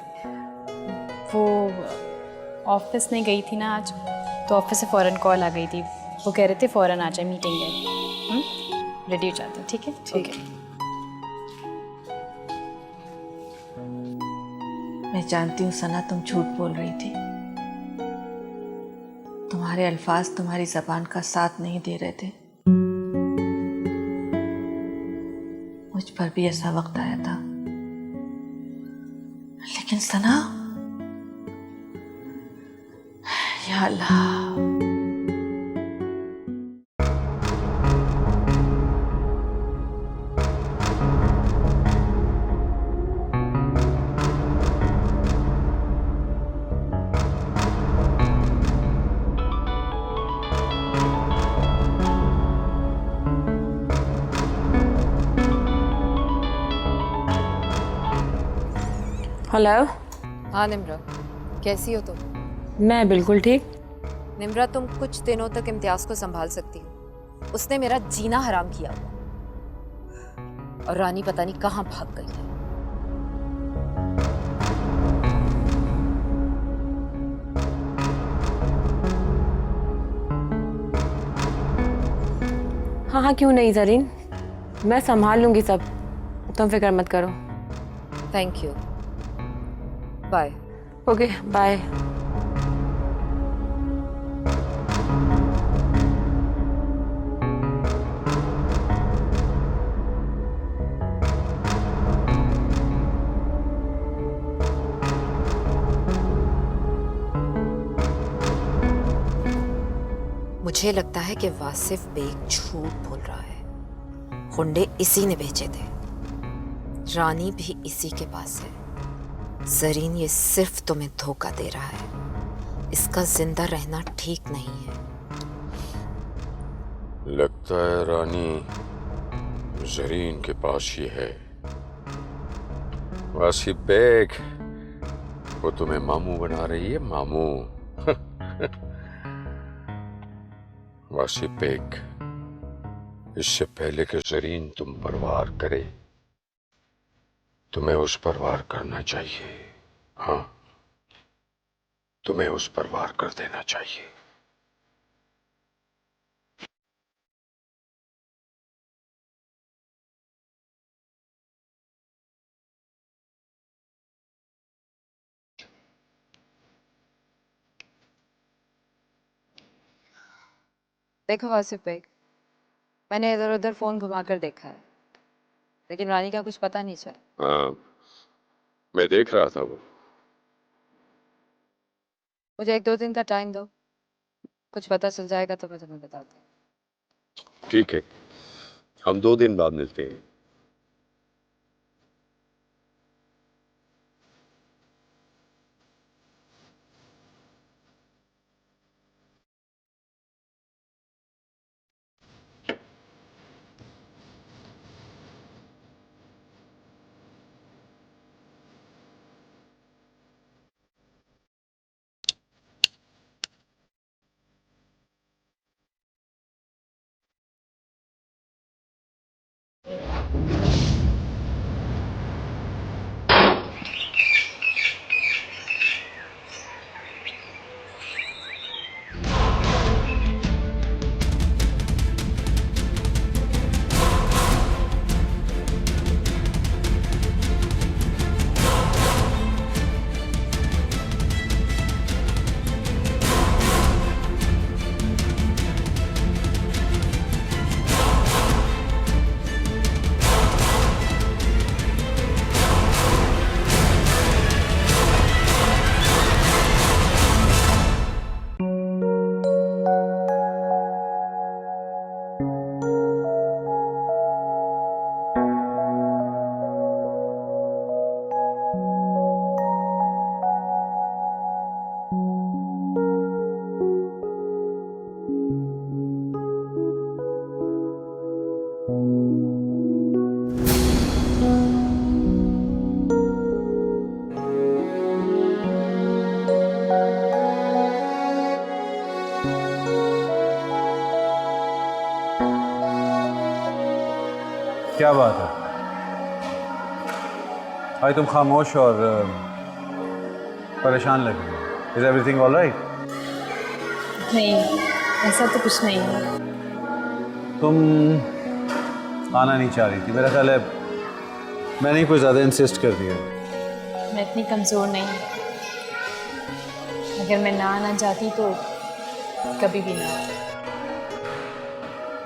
वो ऑफिस में गई थी ना आज, तो ऑफिस से फ़ौरन कॉल आ गई थी। वो कह रहे थे फ़ौरन आ जाए, मीटिंग है। रेडी हो जाते हो? ठीक है, ठीक है। मैं जानती हूँ सना, तुम झूठ बोल रही थी। तुम्हारे अल्फाज तुम्हारी ज़बान का साथ नहीं दे रहे थे। मुझ पर भी ऐसा वक्त आया था, लेकिन सना, या अल्लाह, हेलो। हाँ निम्रा, कैसी हो तुम? मैं बिल्कुल ठीक। निम्रा, तुम कुछ दिनों तक इम्तियाज को संभाल सकती हो। उसने मेरा जीना हराम किया हुआ, और रानी पता नहीं कहाँ भाग गई है। हाँ हाँ, क्यों नहीं जरीन, मैं संभाल लूँगी सब, तुम फिक्र मत करो। Thank you, bye. Okay bye. मुझे लगता है कि वासिफ बेग झूठ बोल रहा है। हुंडे इसी ने भेजे थे, रानी भी इसी के पास है। जरीन ये सिर्फ तुम्हें धोखा दे रहा है, इसका जिंदा रहना ठीक नहीं है। लगता है रानी जरीन के पास ही है। वासिफ बेग वो तुम्हें मामू बना रही है, मामू। वासिफ बेग, इससे पहले कि जरीन तुम पर वार करे, तुम्हें उस पर वार करना चाहिए। हाँ, तुम्हें उस पर वार कर देना चाहिए। देखो वासिफ बेग, मैंने इधर उधर फोन घुमाकर देखा है, लेकिन रानी का कुछ पता नहीं चला। हाँ, मैं देख रहा था वो। मुझे 1-2 दिन का टाइम दो, कुछ पता चल जाएगा तो मैं तुम्हें बताती हूँ। ठीक है, हम 2 दिन बाद मिलते हैं। क्या बात है भाई, तुम खामोश और परेशान लग रही हो। Is everything all right? नहीं, ऐसा तो कुछ नहीं है। तुम आना नहीं चाह रही थी, मेरा ख्याल है मैंने ही कुछ ज़्यादा इंसिस्ट कर दिया। मैं इतनी कमज़ोर नहीं, अगर मैं ना आना चाहती तो कभी भी ना।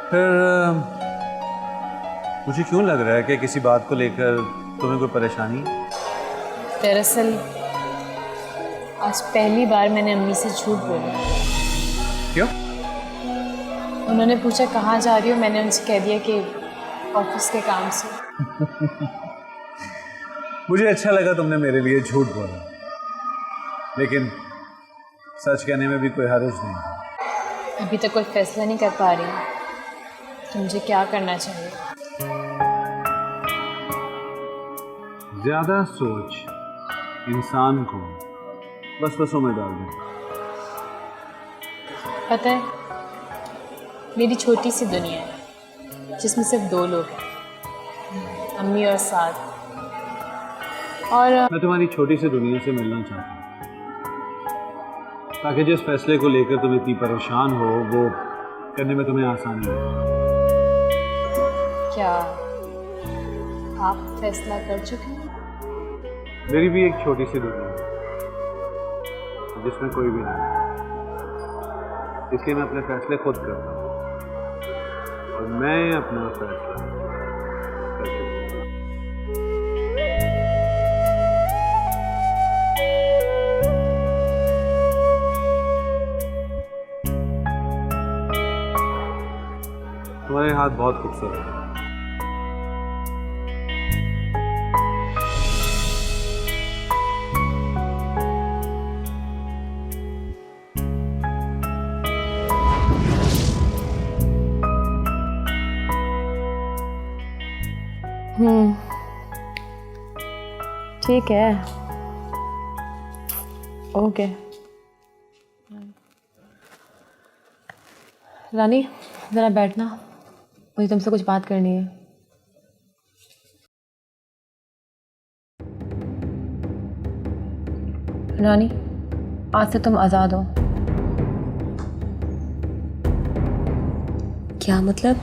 फिर मुझे क्यों लग रहा है कि किसी बात को लेकर तुम्हें कोई परेशानी है? दरअसल आज पहली बार मैंने अम्मी से झूठ बोला। क्यों? उन्होंने पूछा कहाँ जा रही हो, मैंने उनसे कह दिया कि ऑफिस के काम से। मुझे अच्छा लगा तुमने मेरे लिए झूठ बोला, लेकिन सच कहने में भी कोई हर्ज नहीं। अभी तक कोई फैसला नहीं कर पा रही कि मुझे क्या करना चाहिए। ज्यादा सोच इंसान को वसवसों में डाल दे। पता है, मेरी छोटी सी दुनिया है जिसमें सिर्फ 2 लोग हैं, अम्मी और साथ। और मैं तुम्हारी छोटी सी दुनिया से मिलना चाहता हूँ, ताकि जिस फैसले को लेकर तुम इतनी परेशान हो वो करने में तुम्हें आसानी हो। क्या आप फैसला कर चुके हैं? मेरी भी एक छोटी सी दुनिया है जिसमें कोई भी नहीं, इसलिए मैं अपने फैसले खुद करता हूँ और मैं अपना फैसला कर चुका हूँ। तुम्हारे हाथ बहुत खूबसूरत है। ठीक है, ओके। रानी ज़रा बैठना, मुझे तुमसे कुछ बात करनी है। रानी, आज से तुम आज़ाद हो। क्या मतलब?